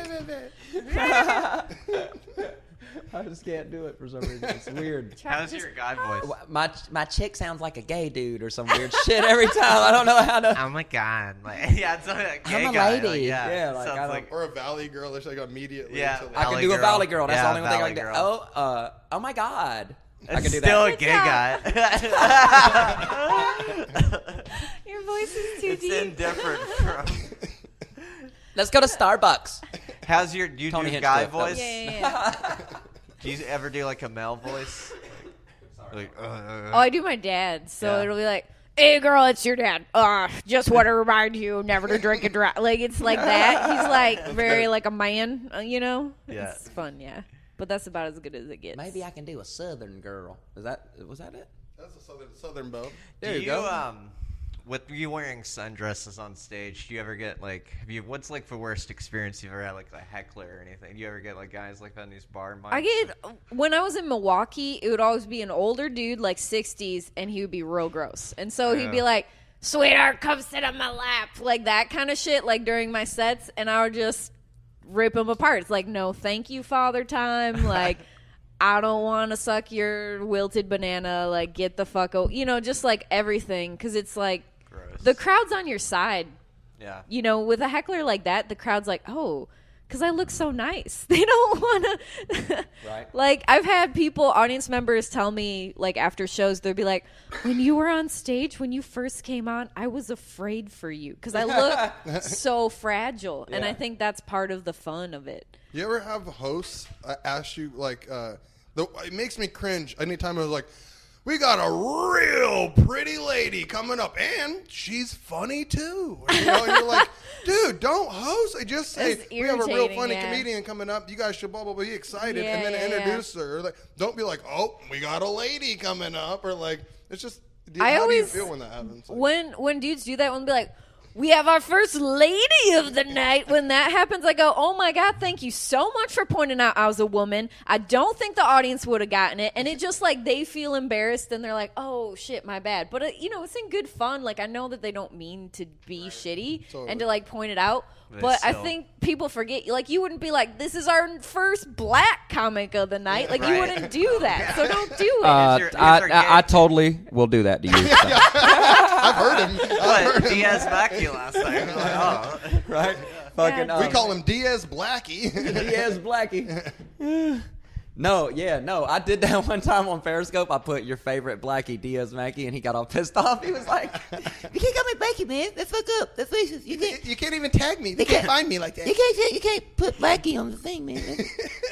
I just can't do it for some reason. It's weird. How's your guy voice? My chick sounds like a gay dude or some weird shit every time. I don't know how to. Oh my god! Like, yeah, it's like a gay I'm a guy. lady. Like, Yeah, like, sounds I don't- like Or a valley girl. It's like immediately. Yeah. to I can Valley do a girl. valley girl. That's Yeah, the only thing I valley can do. girl. Oh my god. I can do still that. a gay guy. Your voice is too It's deep. indifferent from. Let's go to Starbucks. How's your? Do you Tony do guy Hinchcliffe, that voice? Yeah. Do you ever do like a male voice? Like, Oh, I do my dad, so Yeah. it'll be like, "Hey, girl, it's your dad. Just want to remind you never to drink and drive." Like it's like that. He's like very like a man, you know. Yeah. It's fun, yeah. But that's about as good as it gets. Maybe I can do a Southern girl. Was that it? That's a southern boat. There do you go. With you wearing sundresses on stage, do you ever get like? What's like the worst experience you've ever had, like a heckler or anything? Do you ever get like guys like that in these bar mics? I get when I was in Milwaukee, it would always be an older dude, like 60s, and he would be real gross. And so he'd be like, "Sweetheart, come sit on my lap," like that kind of shit, like during my sets, and I would just rip him apart. It's like, no, thank you, father time. Like, I don't want to suck your wilted banana. Like, get the fuck out. You know, just like everything, because it's like Gross. the crowd's on your side. Yeah. You know, with a heckler like that, the crowd's like, oh, because I look so nice. They don't want to. Right. Like, I've had people, audience members, tell me, like, after shows, they'll be like, when you were on stage, when you first came on, I was afraid for you because I look so fragile. And I think that's part of the fun of it. You ever have hosts ask you, like, it makes me cringe anytime I was like, we got a real pretty lady coming up, and she's funny too. And you're like, dude, don't host. Just say, we have a real funny comedian coming up. You guys should blah, blah, blah, be excited, and then introduce her. Like, don't be like, oh, we got a lady coming up. Or like, it's just, how do you feel when that happens? Like, when dudes do that, when be like, we have our first lady of the night. When that happens, I go, oh, my God, thank you so much for pointing out I was a woman. I don't think the audience would have gotten it. And it just, like, they feel embarrassed, and they're like, oh, shit, my bad. But, it's in good fun. Like, I know that they don't mean to be shitty and to, like, point it out. But I think people forget. Like, you wouldn't be like, this is our first black comic of the night. Like, you wouldn't do that. So don't do it. I totally will do that to you. I've heard him. Diaz Mackie last night. Like, oh. Right? Fucking, we call him Diaz Blackie. Diaz Blackie. No, I did that one time on Periscope. I put your favorite Blackie, Diaz Mackie, and he got all pissed off. He was like, you can't call me Blackie, man. That's fucked up. That's racist. You can't even tag me. They can't find me like that. You can't put Blackie on the thing, man.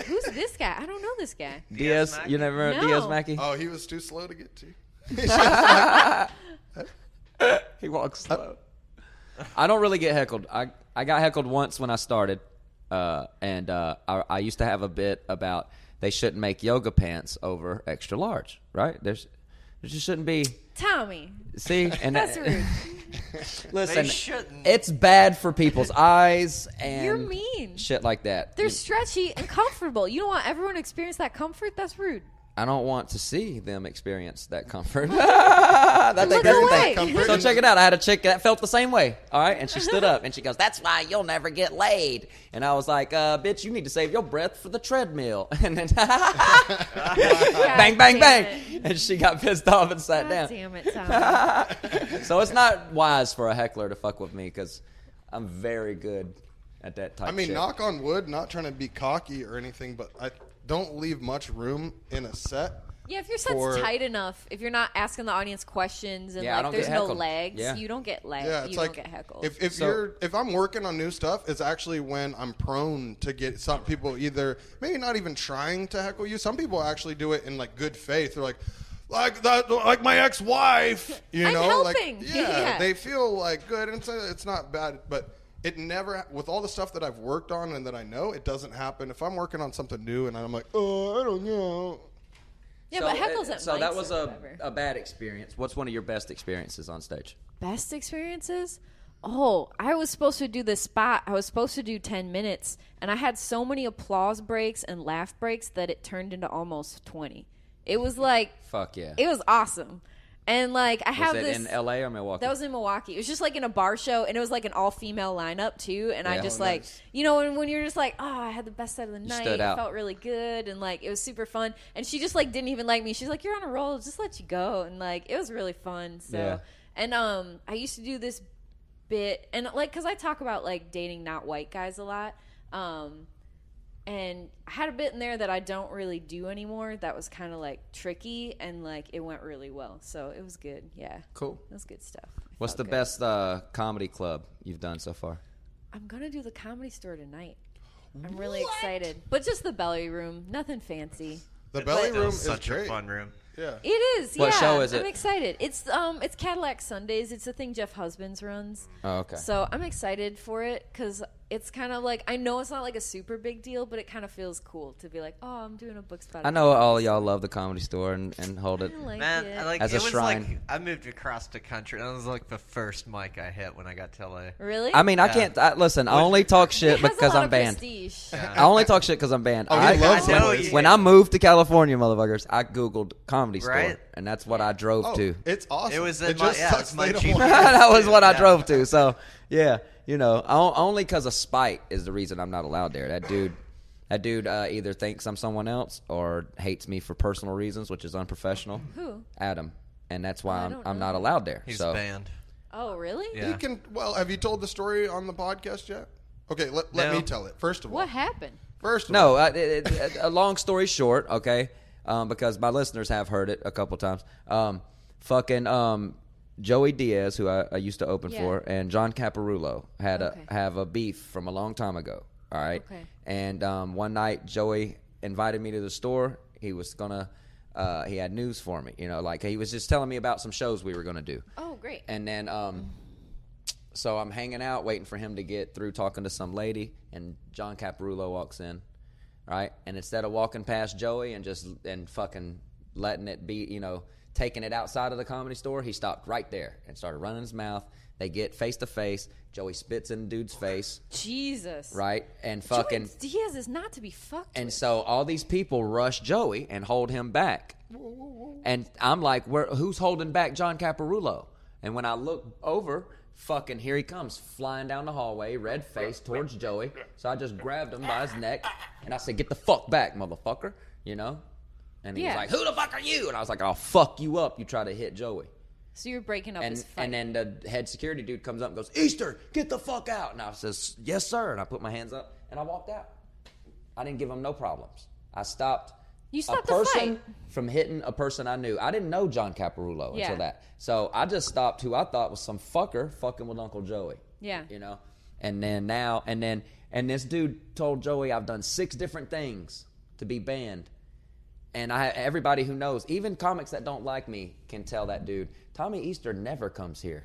Who's this guy? I don't know this guy. Diaz, you never heard Diaz Mackie? Oh, he was too slow to get to. He walks slow. I don't really get heckled. I got heckled once when I started, and I used to have a bit about they shouldn't make yoga pants over extra large, right? There just shouldn't be. Tommy. See? And that's rude. Listen, They shouldn't. it's bad for people's eyes and You're mean. shit like that. They're stretchy and comfortable. You don't want everyone to experience that comfort? That's rude. I don't want to see them experience that comfort. That's Look the away. thing. So check it out. I had a chick that felt the same way. All right, and she stood up and she goes, "That's why you'll never get laid." And I was like, "Bitch, you need to save your breath for the treadmill." And then, bang, bang, bang, and she got pissed off and sat down. Damn it, Tommy. So it's not wise for a heckler to fuck with me because I'm very good at that type. I mean, shit. knock on wood. Not trying to be cocky or anything, but I don't leave much room in a set. Yeah, if your set's tight enough, if you're not asking the audience questions and like there's no legs, you don't get legs. Yeah, you like, don't get heckled. If I'm working on new stuff, it's actually when I'm prone to get some people either maybe not even trying to heckle you. Some people actually do it in like good faith. They're like that, like my ex-wife. You I'm know, helping. like Yeah, they feel like good, and it's not bad, but. It never, with all the stuff that I've worked on and that I know, it doesn't happen. If I'm working on something new and I'm like, oh, I don't know. Yeah, but heckles at so that was whatever. a bad experience. What's one of your best experiences on stage? Best experiences? Oh, I was supposed to do this spot. I was supposed to do 10 minutes, and I had so many applause breaks and laugh breaks that it turned into almost 20. It was like, fuck yeah. It was awesome. And like I have this in LA or Milwaukee? That was in Milwaukee. It was just like in a bar show, and it was like an all-female lineup too. And I just nice. when you're just like, oh, I had the best set of the night. Stood out. It felt really good, and like it was super fun. And she just like didn't even like me. She's like, you're on a roll, just let you go. And like it was really fun. So Yeah. and I used to do this bit, and like because I talk about like dating not white guys a lot. And I had a bit in there that I don't really do anymore that was kind of like tricky, and like it went really well. So it was good. Yeah. Cool. It was good stuff. What's the Felt good. best comedy club you've done so far? I'm going to do the Comedy Store tonight. I'm really excited. But just the Belly Room. Nothing fancy. The belly Still room is such great. a fun room. Yeah. It is, What yeah. show is it? I'm excited. It's Cadillac Sundays. It's a thing Jeff Husbands runs. Oh, okay. So I'm excited for it because it's kind of like, I know it's not like a super big deal, but it kind of feels cool to be like, oh, I'm doing a book spot. I know all y'all love the Comedy Store and hold it. I like Man, it. like As a it was shrine. like I moved across the country, and it was like the first mic I hit when I got to LA. Really? I mean, I Yeah. can't. Listen, I only talk shit It has because a lot I'm of banned. prestige. I only talk shit because I'm banned. Oh, he loves I know it. you- When I moved to California, motherfuckers, I Googled Comedy Store, Right? and that's what I drove Oh, to. it's awesome. It was it in my- just yeah, sucks it's my they don't cheap- want That was what I Yeah. drove to. So, yeah, only because of spite is the reason I'm not allowed there. That dude either thinks I'm someone else or hates me for personal reasons, which is unprofessional. Who? Adam, and that's why I I'm don't not know. allowed there. He's so banned. Oh, really? Yeah. He can. Well, have you told the story on the podcast yet? Okay, let me tell it. First of all. What happened? First of all. A long story short, okay, because my listeners have heard it a couple times. Joey Diaz, who I used to open for, and John Caparulo have a beef from a long time ago. All right, and one night Joey invited me to the store. He was gonna, he had news for me. You know, like he was just telling me about some shows we were gonna do. Oh, great. And then, so I'm hanging out, waiting for him to get through talking to some lady, and John Caparulo walks in, right? And instead of walking past Joey and fucking letting it be, you know, taking it outside of the Comedy Store, he stopped right there and started running his mouth. They get face to face. Joey spits in the dude's face. Jesus. Right? And fucking Joey Diaz is not to be fucked And with. so all these people rush Joey and hold him back. And I'm like, who's holding back John Caparulo? And when I look over, fucking here he comes, flying down the hallway, red face towards Joey. So I just grabbed him by his neck, and I said, get the fuck back, motherfucker, you know? And he was like, who the fuck are you? And I was like, I'll fuck you up. You try to hit Joey. So you're breaking up his fight. And then the head security dude comes up and goes, Easter, get the fuck out. And I says, yes, sir. And I put my hands up, and I walked out. I didn't give him no problems. I stopped a person from hitting a person I knew. I didn't know John Caparulo until that. So I just stopped who I thought was some fucker fucking with Uncle Joey. Yeah. You know? And this dude told Joey, I've done 6 different things to be banned. And everybody who knows, even comics that don't like me, can tell that dude, Tommy Easter never comes here.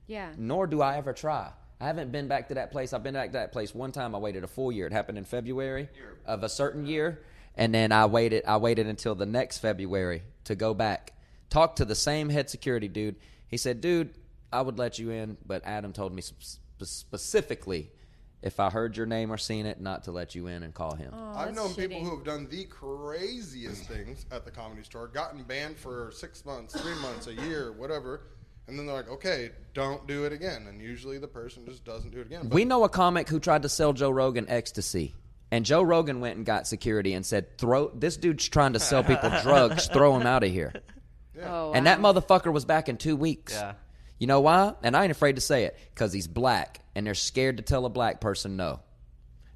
Yeah. Nor do I ever try. I haven't been back to that place. I've been back to that place one time. I waited a full year. It happened in February of a certain year. And then I waited until the next February to go back. Talk to the same head security dude. He said, dude, I would let you in, but Adam told me specifically, if I heard your name or seen it, not to let you in and call him. Oh, I've known people who have done the craziest things at the Comedy Store, gotten banned for 6 months, 3 months, a year, whatever, and then they're like, okay, don't do it again. And usually the person just doesn't do it again. But we know a comic who tried to sell Joe Rogan ecstasy. And Joe Rogan went and got security and said, this dude's trying to sell people drugs, throw him out of here. Yeah. Oh, wow. And that motherfucker was back in 2 weeks. Yeah. You know why? And I ain't afraid to say it, because he's black, and they're scared to tell a black person no.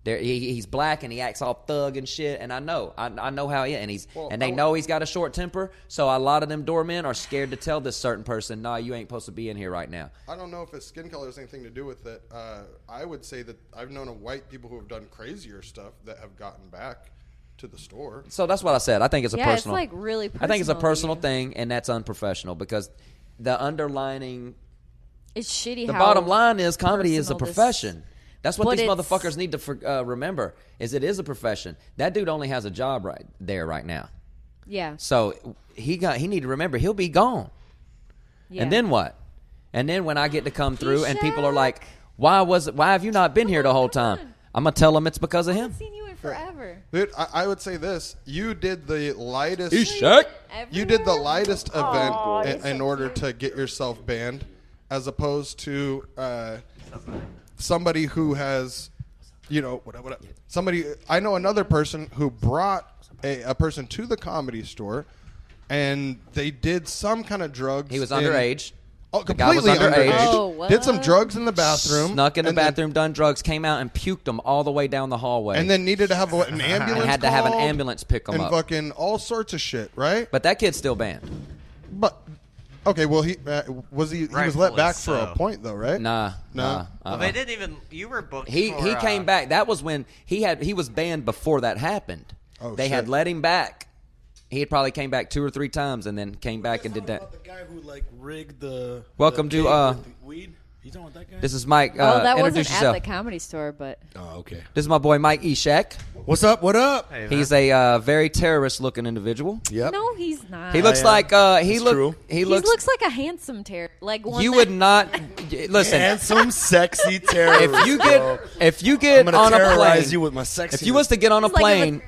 He's black, and he acts all thug and shit, and I know how he is, and they know he's got a short temper, so a lot of them doormen are scared to tell this certain person, nah, you ain't supposed to be in here right now. I don't know if his skin color has anything to do with it. I would say that I've known of white people who have done crazier stuff that have gotten back to the store. So that's what I said. I think it's a personal. it's like really personal. I think it's a personal to you. thing, and that's unprofessional, because the underlining, It's shitty. the how bottom line is comedy is a personal this- profession. That's what But these it's- motherfuckers need to remember, is it is a profession. That dude only has a job right there right now. Yeah. So he need to remember he'll be gone. Yeah. And then what? And then when I get to come through and people are like, why have you not been here the whole time? I'm going to tell them it's because of I him. haven't seen you in forever. Dude, I would say this. You did the lightest... You did the lightest event in order to get yourself banned, as opposed to somebody who has, you know, whatever. Somebody, I know another person who brought a person to the Comedy Store, and they did some kind of drugs. He was underage. Oh, The guy was completely underage. underage. Oh, what? Did some drugs in the bathroom. Snuck in the and then- bathroom, done drugs, came out and puked them all the way down the hallway. and then needed to have an ambulance and had to have an called, ambulance pick them and up. fucking all sorts of shit, right? But that kid's still banned. But okay, well, he was let Rightfully back for so. a point though, right? Nah. Well, they didn't even. You were booked. He for, came back. That was when he was banned before that happened. Oh, they shit. had let him back. He had probably came back 2 or 3 times and then came back and did that. About the guy who like rigged the. Welcome the to, gig with the weed. You talking about that guy? This is Mike. Oh, that introduce wasn't yourself. at the Comedy Store, but Oh, okay. This is my boy Mike Eshek. What's up? What up? Hey, man. He's a very terrorist-looking individual. Yep. no, he's not. He looks I am. like he It's look. true. He He looks. looks like a handsome terror. Like one You that- would not listen. Handsome, sexy terrorist. If you I'm get gonna on a terrorize plane, you with my sexiness. if you was to get on a He's like plane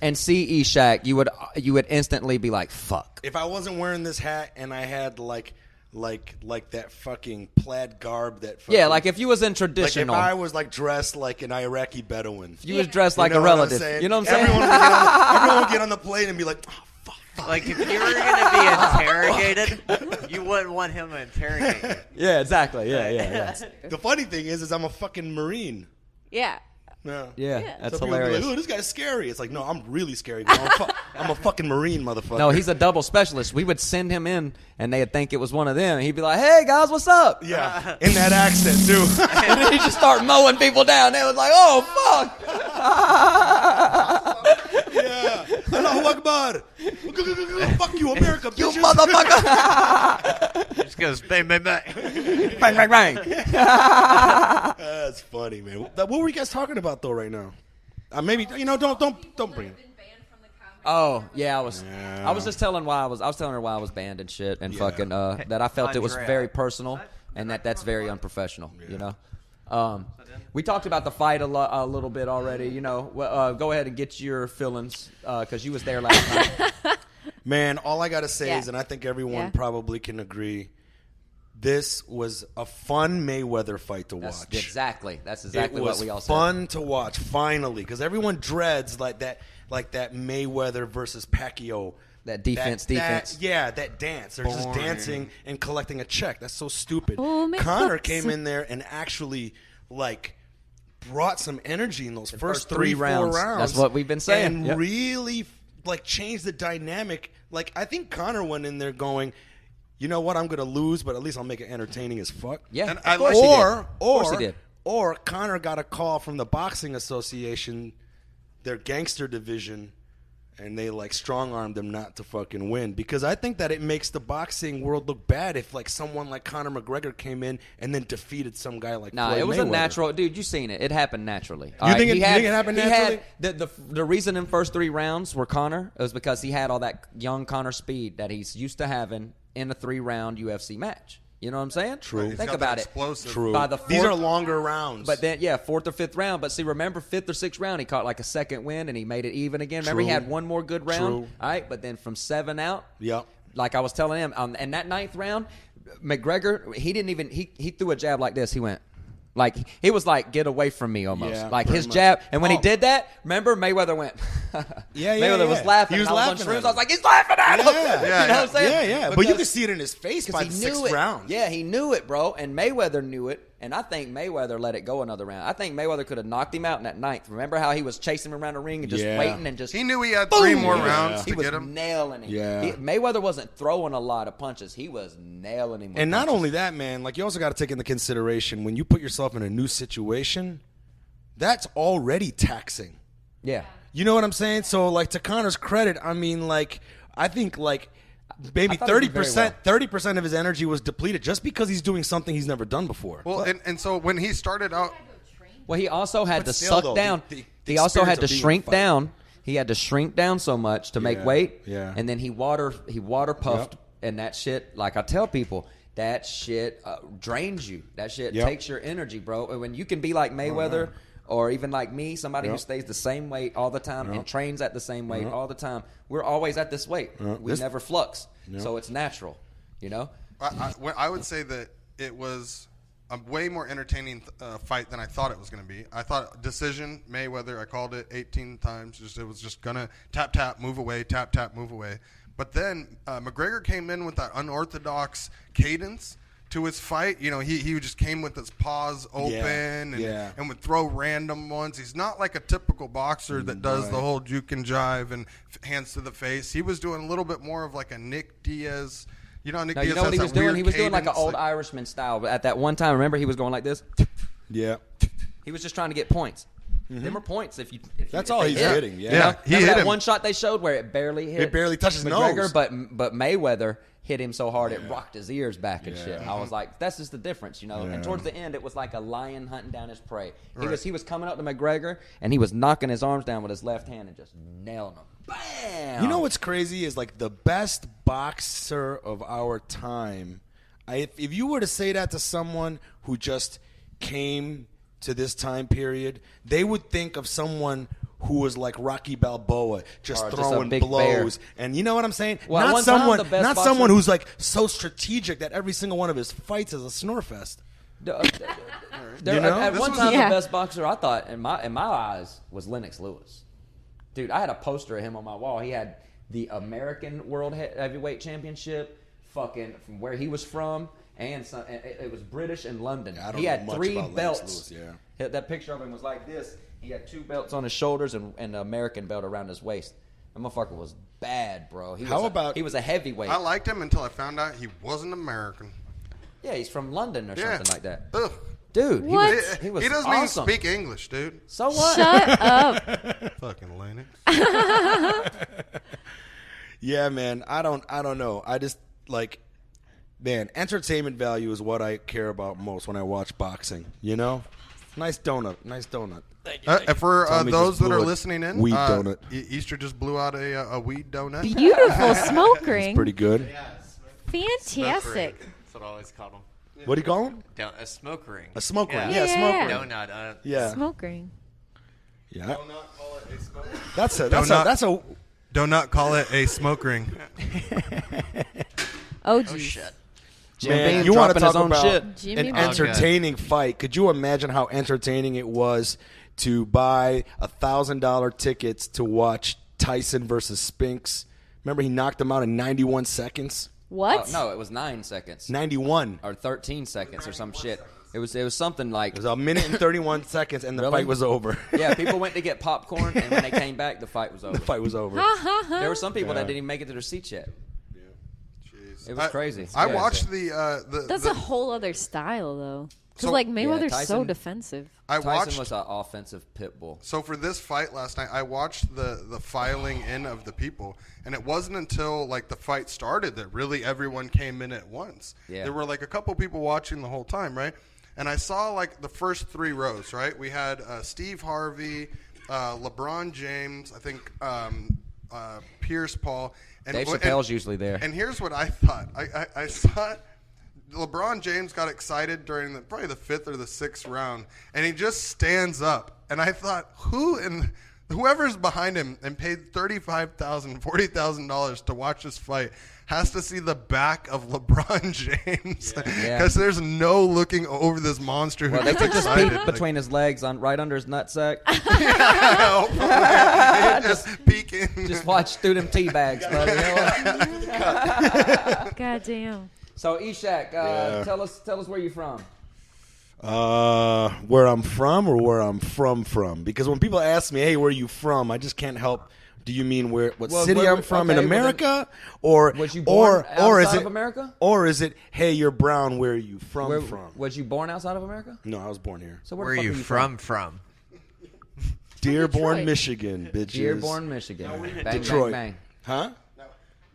and see Eshak, you would instantly be like, "Fuck." If I wasn't wearing this hat and I had like that fucking plaid garb that fucking, Yeah, like if you was in like if traditional, I was like dressed like an Iraqi Bedouin. you was dressed You like know a what I'm relative. saying? You know what I'm saying? Everyone would get on the plane and be like, oh, fuck. Like if you were gonna be interrogated, you wouldn't want him to interrogate you. Yeah, exactly. Yeah. The funny thing is I'm a fucking Marine. Yeah. Yeah. Yeah, that's So people be hilarious. like, oh, this guy's scary. It's like, no, I'm really scary. Bro. I'm a fucking Marine, motherfucker. No, he's a double specialist. We would send him in, and they'd think it was one of them. He'd be like, "Hey guys, what's up?" Yeah, in that accent too. And then he'd just start mowing people down. They was like, "Oh fuck!" Yeah. Allahu Akbar. Fuck you, America, You bitches. motherfucker! Just goes bang, bang, bang. Bang, bang, bang. That's funny, man. What were you guys talking about though right now? Maybe don't bring it. Oh yeah, I was just telling I was telling her why I was banned and shit, and fucking that I felt it was Andrea. very personal, and that's very unprofessional. You know, we talked about the fight a little bit already. You know, go ahead and get your feelings because you was there last night. Man, all I gotta say Yeah. is, and I think everyone Yeah. probably can agree, this was a fun Mayweather fight to That's watch. exactly It what was we all said. fun to watch finally because everyone dreads like that Mayweather versus Pacquiao. That defense. Yeah, that dance. They're just Boring. dancing and collecting a check. That's so stupid. Oh, my Conor God. came in there and actually like brought some energy in those first three 3-4 rounds. rounds. That's what we've been saying. And Yep. really like changed the dynamic. Like I think Conor went in there going, you know what, I'm gonna lose, but at least I'll make it entertaining as fuck. Yeah, And of I course like- he did. Or Of course he did. Or Conor got a call from the Boxing Association, their gangster division, and they like strong-armed him not to fucking win. Because I think that it makes the boxing world look bad if like someone like Conor McGregor came in and then defeated some guy like Nah, Floyd it was a Mayweather. natural, dude. You seen it? It happened naturally. All You think he it happened naturally? The reason in first 3 rounds were Conor was because he had all that young Conor speed that he's used to having in a 3-round UFC match. You know what I'm saying? True. He's Think got that about it. explosive. True. By the These fourth- are longer rounds. But then, yeah, 4th or 5th round. But see, remember 5th or 6th round, he caught like a second win and he made it even again. Remember, he True. had one more good round. True. All right, but then from 7 out, Yep. like I was telling him, and that 9th round, McGregor, he didn't even he threw a jab like this. He went. Like, he was like, get away from me almost. Yeah, like, pretty his much. jab. And when he Oh. did that, remember, Mayweather went. Yeah, Mayweather was laughing. He was and I laughing on at shrooms. him. I was like, he's laughing at him. Yeah. You know what I'm saying? Yeah. But you Because- can see it in his face by the because he knew 6th it. round. Yeah, he knew it, bro. And Mayweather knew it. And I think Mayweather let it go another round. I think Mayweather could have knocked him out in that 9th. Remember how he was chasing him around the ring and just Yeah. waiting and just. He knew he had Boom! 3 more Yeah. rounds He to was get him. nailing him. Yeah. Mayweather wasn't throwing a lot of punches. He was nailing him. With And not punches. only that, man, like you also got to take into consideration when you put yourself in a new situation, that's already taxing. Yeah. You know what I'm saying? So, like, to Conor's credit, I mean, like, I think, like, maybe I thought he did very 30% of his energy was depleted just because he's doing something he's never done before. Well, and so when he started out, Well, he also had But to still, suck though, down. the He also had experience to of being in a shrink fight. down. He had to shrink down so much to make Yeah, weight. yeah. And then he water puffed, Yep. and that shit. Like I tell people, that shit drains you. That shit Yep. takes your energy, bro. And when you can be like Mayweather. Or even like me, somebody who Yep. stays the same weight all the time and trains at the same weight all the time. We're always at this weight. We This- never flux. So it's natural, you know? I would say that it was a way more entertaining fight than I thought it was going to be. I thought decision Mayweather. I called it 18 times. It was just gonna tap, move away, tap, move away. But then McGregor came in with that unorthodox cadence to his fight. You know, he just came with his paws open and would throw random ones. He's not like a typical boxer that does the whole juke and jive and hands to the face. He was doing a little bit more of like a Nick Diaz. You know, Nick Now, Diaz you know what has he that was doing? weird He was doing like an cadence, old Irishman style. But at that one time, remember, he was going like this? Yeah. He was just trying to get points. Them are points if you. That's if all they he's hit. getting, yeah. You know? He Remember hit that him. one shot they showed where it barely hit. It barely touched his McGregor, nose. but Mayweather hit him so hard it rocked his ears back and shit. I was like, that's just the difference, you know. And towards the end, it was like a lion hunting down his prey. He was coming up to McGregor and he was knocking his arms down with his left hand and just nailing him. Bam! You know what's crazy is like the best boxer of our time. If you were to say that to someone who just came to this time period, they would think of someone who was like Rocky Balboa, just Or just a throwing big blows. And you know what I'm saying? Well, at not one time, someone, the best not boxer- someone who's like so strategic that every single one of his fights is a snore fest. You You know? At This one was- time, Yeah. the best boxer I thought in my eyes was Lennox Lewis. Dude, I had a poster of him on my wall. He had the American World Heavyweight Championship, fucking from where he was from, and it was British in London. I don't He know had much 3 about Lennox belts. Lewis, That picture of him was like this. He had 2 belts on his shoulders and an American belt around his waist. That motherfucker was bad, bro. He was a heavyweight. I liked him until I found out he wasn't American. Yeah, he's from London or something like that. Ugh. Dude, What? he was He doesn't awesome. even speak English, dude. So what? Shut up. Fucking Lennox. Yeah, man. I don't know. I just like, man, entertainment value is what I care about most when I watch boxing. You know, nice donut. For Tommy those just that blew are a listening in, weed donut. Easter just blew out a weed donut. Beautiful smoke ring. Pretty good. Fantastic. That's what I always called them. What do you call him? A smoke ring. A smoke ring. Yeah. Yeah, Yeah. smoke ring. Donut. Yeah, Smoke ring. yeah. Do not call it a smoke ring. That's a. Do not call it a smoke ring. Oh, Oh geez. shit. Jim Man, Beam you want to dropping talk his own about shit. Jimmy an Beam. entertaining fight? Could you imagine how entertaining it was to buy $1,000 tickets to watch Tyson versus Spinks? Remember, he knocked him out in 91 seconds. What? No, it was 9 seconds 91. or 13 seconds or some shit. It was something like It was a minute and 31 seconds, and the Really? fight was over. yeah. People went to get popcorn, and when they came back, the fight was over. The fight was over. There were some people Yeah. that didn't even make it to their seats yet. Jeez. It was crazy. I Yeah, watched so- the. That's a whole other style, though. Because, So- like, Mayweather's so Tyson- defensive. I Tyson watched. was an offensive pit bull. So for this fight last night, I watched the filing in of the people, and it wasn't until like the fight started that really everyone came in at once. Yeah. There were like a couple people watching the whole time, right? And I saw like the first 3 rows, right? We had Steve Harvey, LeBron James, I think Pierce Paul, and Dave Chappelle's usually there. And here's what I thought. I thought LeBron James got excited during probably the 5th or the 6th round, and he just stands up. And I thought, whoever's behind him and paid $35,000, $40,000 to watch this fight has to see the back of LeBron James, because there's no looking over this monster who Well, they gets could just excited. peek between his legs, right under his nutsack. just peeking. Just watch through them tea bags, brother. You know what? God damn. So, Ishak, tell us where you're from. Where I'm from or where I'm from? Because when people ask me, hey, where are you from? I just can't help. Do you mean what city I'm from in America? Or Was you born or is outside it of America? Or is it, hey, you're brown, where are you from? Was you born outside of America? No, I was born here. So Where the are fuck you from? Dearborn, Detroit. Michigan, bitches. Dearborn, Michigan. Bang, Detroit. bang, bang. Huh?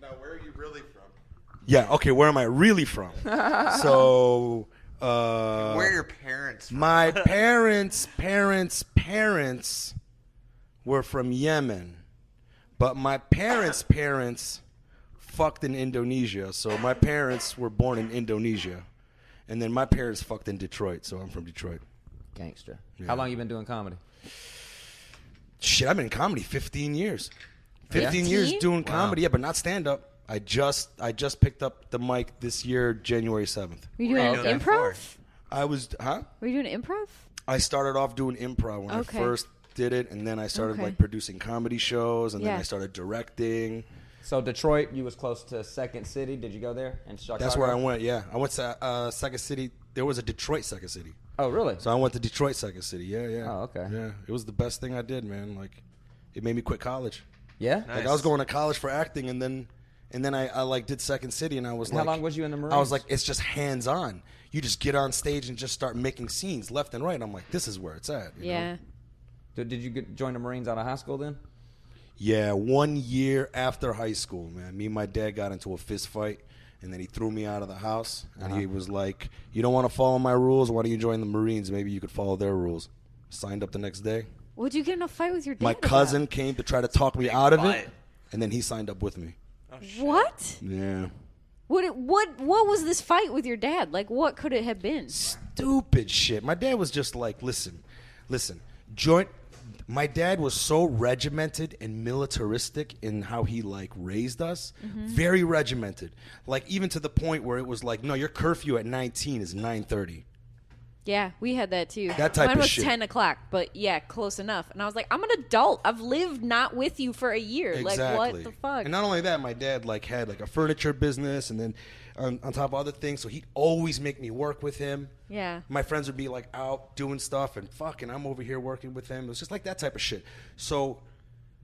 Now, where are you really from? Yeah, okay, where am I really from? So, Where are your parents from? my parents were from Yemen. But my parents' fucked in Indonesia. So my parents were born in Indonesia. And then my parents fucked in Detroit, so I'm from Detroit. Gangster. Yeah. How long you been doing comedy? Shit, I've been in comedy 15 years. 15 Yeah? years doing Wow. comedy, yeah, but not stand-up. I just picked up the mic this year, January 7th. Were you doing you doing that improv? I was, Were you doing improv? I started off doing improv when Okay. I first did it, and then I started Okay. like producing comedy shows, and then Yeah. I started directing. So Detroit, you was close to Second City. Did you go there? In Chicago? That's where I went. Yeah, I went to Second City. There was a Detroit Second City, Oh, really? so I went to Detroit Second City. Yeah, yeah. Oh, okay. Yeah, it was the best thing I did, man. Like, it made me quit college. Yeah. Nice. Like, I was going to college for acting, and then I like did Second City, and I was How like, long was you in the Marines? I was like, it's just hands on. You just get on stage and just start making scenes left and right. And I'm like, this is where it's at. you Yeah. know? Did you join the Marines out of high school then? Yeah, 1 year after high school, man, me and my dad got into a fist fight, and then he threw me out of the house, and he was like, you don't want to follow my rules? Why don't you join the Marines? Maybe you could follow their rules. Signed up the next day. Would you get in a fight with your dad? My cousin came to try to talk me out of fight. it, and then he signed up with me. about? What? Yeah. What was this fight with your dad? Like, what could it have been? Stupid shit. My dad was just like, listen, joint. My dad was so regimented and militaristic in how he like raised us. Very regimented. Like, even to the point where it was like, no, your curfew at 19 is 9:30. Yeah, we had that too. That type Mine of was shit. 10 o'clock, but yeah, close enough. And I was like, I'm an adult. I've lived not with you for a year. Exactly. Like, what the fuck? And not only that, my dad like had like a furniture business, and then on top of other things, so he'd always make me work with him. Yeah. My friends would be like out doing stuff, and fucking I'm over here working with him. It was just like that type of shit. So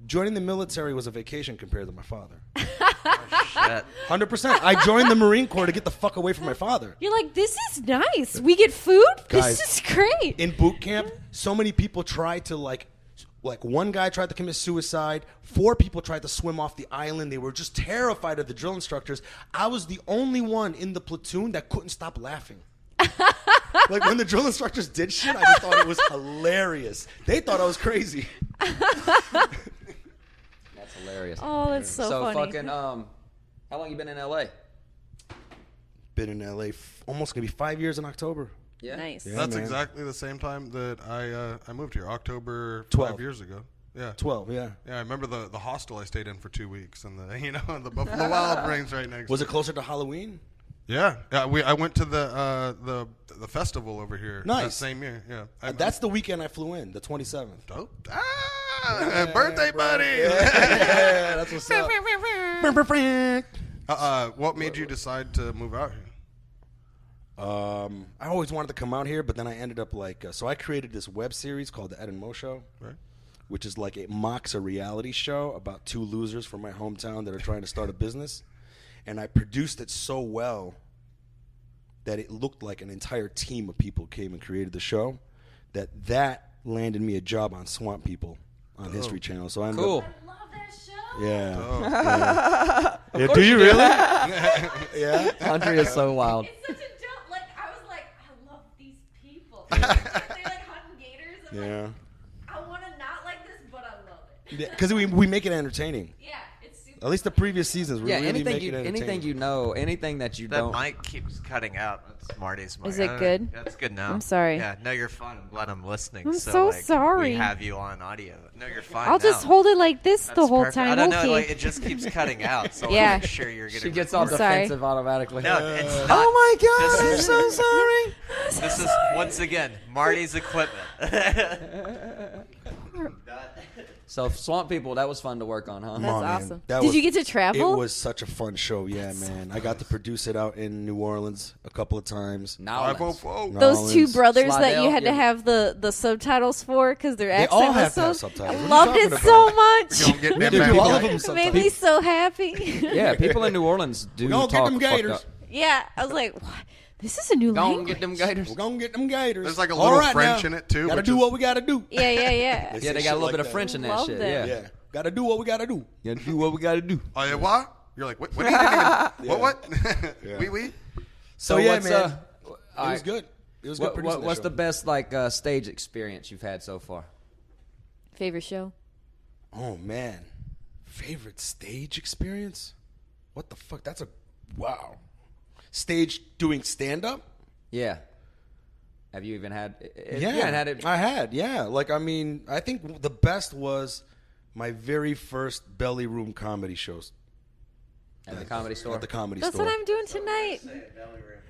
joining the military was a vacation compared to my father. Shit. 100%. I joined the Marine Corps to get the fuck away from my father. You're like, this is nice. We get food? Guys, This is great. In boot camp, so many people tried to like one guy tried to commit suicide. 4 people tried to swim off the island. They were just terrified of the drill instructors. I was the only one in the platoon that couldn't stop laughing. Like when the drill instructors did shit, I just thought it was hilarious. They thought I was crazy. That's hilarious. Oh, that's so funny. fucking how long you been in LA? Been in LA almost gonna be 5 years in October. Yeah. Nice. Yeah. That's man. exactly the same time that I moved here, October 12. 5 years ago. Yeah. 12, yeah. Yeah, I remember the hostel I stayed in for 2 weeks, and the Buffalo Wild Wings right next. Was it closer to Halloween? Yeah, I went to the festival over here. That Nice. same year. Yeah, That's the weekend I flew in, the 27th. dope. Birthday buddy. Yeah, that's what's up. What made you decide to move out here? I always wanted to come out here, but then I ended up so I created this web series called The Ed and Mo Show, Right. which is like it mocks a reality show about 2 losers from my hometown that are trying to start a business. And I produced it so well that it looked like an entire team of people came and created the show. That landed me a job on Swamp People on History Channel. So I'm Cool. I love that show. Yeah. Yeah, do you really? Yeah. Country is so wild. It's such a joke. Like, I was like, I love these people. They're like hunting gators. I'm Yeah. like, I want to not like this, but I love it. Because we make it entertaining. Yeah, it's super. At least the previous seasons, we Yeah, really anything make you it entertaining. anything that you That don't. mic keeps cutting out. That's Marty's mic. Is it good? That's good now. I'm sorry. Yeah, no, you're fine. I'm glad I'm listening. I'm so so like, sorry. We have you on audio. No, you're fine. I'll now. just hold it like this That's the whole perfect. time. I don't okay. know. Like, it just keeps cutting out. So Yeah. I'm sure you're getting. She gets all I'm sorry. defensive automatically. No, it's not. Oh my god! This I'm is- so sorry. This is once again Marty's equipment. So Swamp People, that was fun to work on, huh? That's on, man. awesome. That Did was- you get to travel? It was such a fun show, yeah, man. I got to produce it out in New Orleans a couple of times. Now 504. Those 2 brothers that you Slidell, had to yeah. have the subtitles for because their accent all was have to so. have subtitles. I What are you loved talking it about? so You much. don't get We them do back. all of them It made sometimes. me so happy. Yeah, people in New Orleans do gonna talk get them fucked gators. up. Yeah, I was like, what? This is a new Go on, language. get them gators. We're going to get them gators. There's like a All little right French now. in it, too, Gotta which do is- what we got to do. Yeah. Yeah, they say got a shit little like bit of that. French in that Love shit. that. Yeah. Yeah. Got to do what we got to do. Gotta do what we gotta do. Oh, yeah, what? You're like, what do you mean? What? Yeah. We? So, yeah, what's, man. all It right. was good. It was good producing that What's show. the best stage experience you've had so far? Favorite show? Oh, man. Favorite stage experience? What the fuck? That's a... Wow. Stage doing stand-up? Yeah. Have you even had? Yeah. You haven't had it. I had, yeah. Like, I mean, I think the best was my very first belly room comedy shows. At the Comedy Store. At the Comedy That's Store. what I'm doing tonight.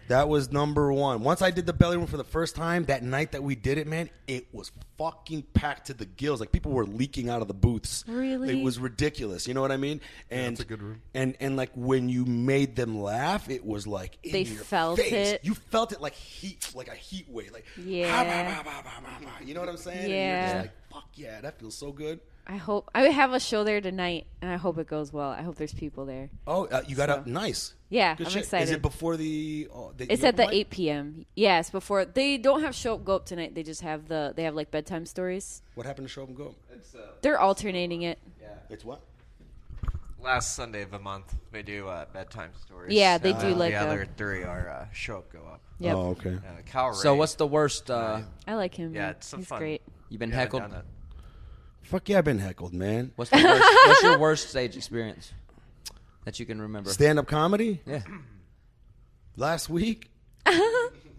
That was number 1. Once I did the belly room for the first time, that night that we did it, man, it was fucking packed to the gills. Like, people were leaking out of the booths. Really? It was ridiculous. You know what I mean? And it's a good room. And like when you made them laugh, it was like in They your felt face. it. You felt it like heat, like a heat wave. Like, Yeah. You know what I'm saying? And Yeah. you're just like, fuck yeah, that feels so good. I hope I have a show there tonight, and I hope it goes well. I hope there's people there. Oh, you got up nice. Yeah, Good I'm shit. excited. Is it before the? It's at the 8 p.m. Yes, before they don't have show up go up tonight. They just have they have like bedtime stories. What happened to Show Up and Go? They're alternating it. It's what? Last Sunday of the month, we do bedtime stories. Yeah, they do like the a- other 3 are show up, go up. Yep. Oh, okay. Cal So Ray, what's the worst? I like him. Yeah, it's some He's fun. great. You've been you haven't heckled. done it. Fuck yeah, I've been heckled, man. What's the worst? What's your worst stage experience that you can remember? Stand-up comedy Yeah. last week. What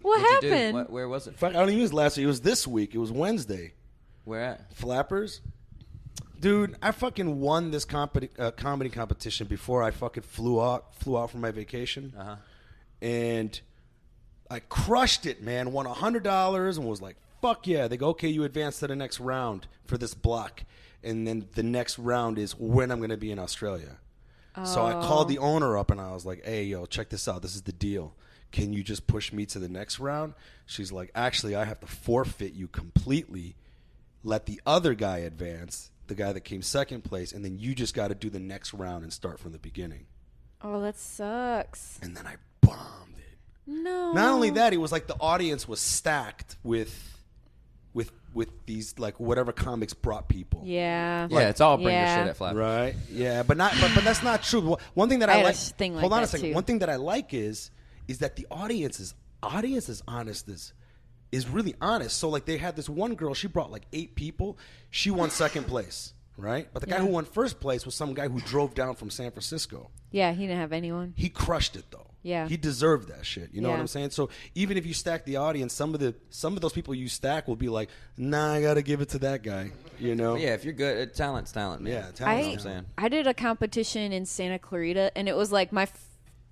What'd you do? happened? Where was it? Fuck, I don't even use last week. It was this week. It was Wednesday. Where at? Flappers. Dude, I fucking won this comedy competition before I fucking flew out from my vacation. Uh huh. And I crushed it, man. Won $100 and was like, fuck yeah. They go, okay, you advance to the next round for this block. And then the next round is when I'm going to be in Australia. So I called the owner up and I was like, hey, yo, check this out. This is the deal. Can you just push me to the next round? She's like, actually, I have to forfeit you completely. Let the other guy advance, the guy that came second place, and then you just got to do the next round and start from the beginning. Oh, that sucks. And then I bombed it. No. Not only that, it was like the audience was stacked with these like whatever comics brought people. Yeah. Yeah, it's all bring your shit at Flat. Right. Yeah, but that's not true. One thing that I had like. a thing like hold on a that, second. too. One thing that I like is that the audience is honest is really honest. So like they had this one girl, she brought like 8 people. She won second place, right? But the guy who won first place was some guy who drove down from San Francisco. Yeah, he didn't have anyone. He crushed it though. Yeah. He deserved that shit. You know what Yeah. I'm saying? So even if you stack the audience, some of those people you stack will be like, nah, I gotta give it to that guy. You know? But yeah, if you're good, talent's talent, man. Yeah, You know talent's what I'm saying? I did a competition in Santa Clarita, and it was like my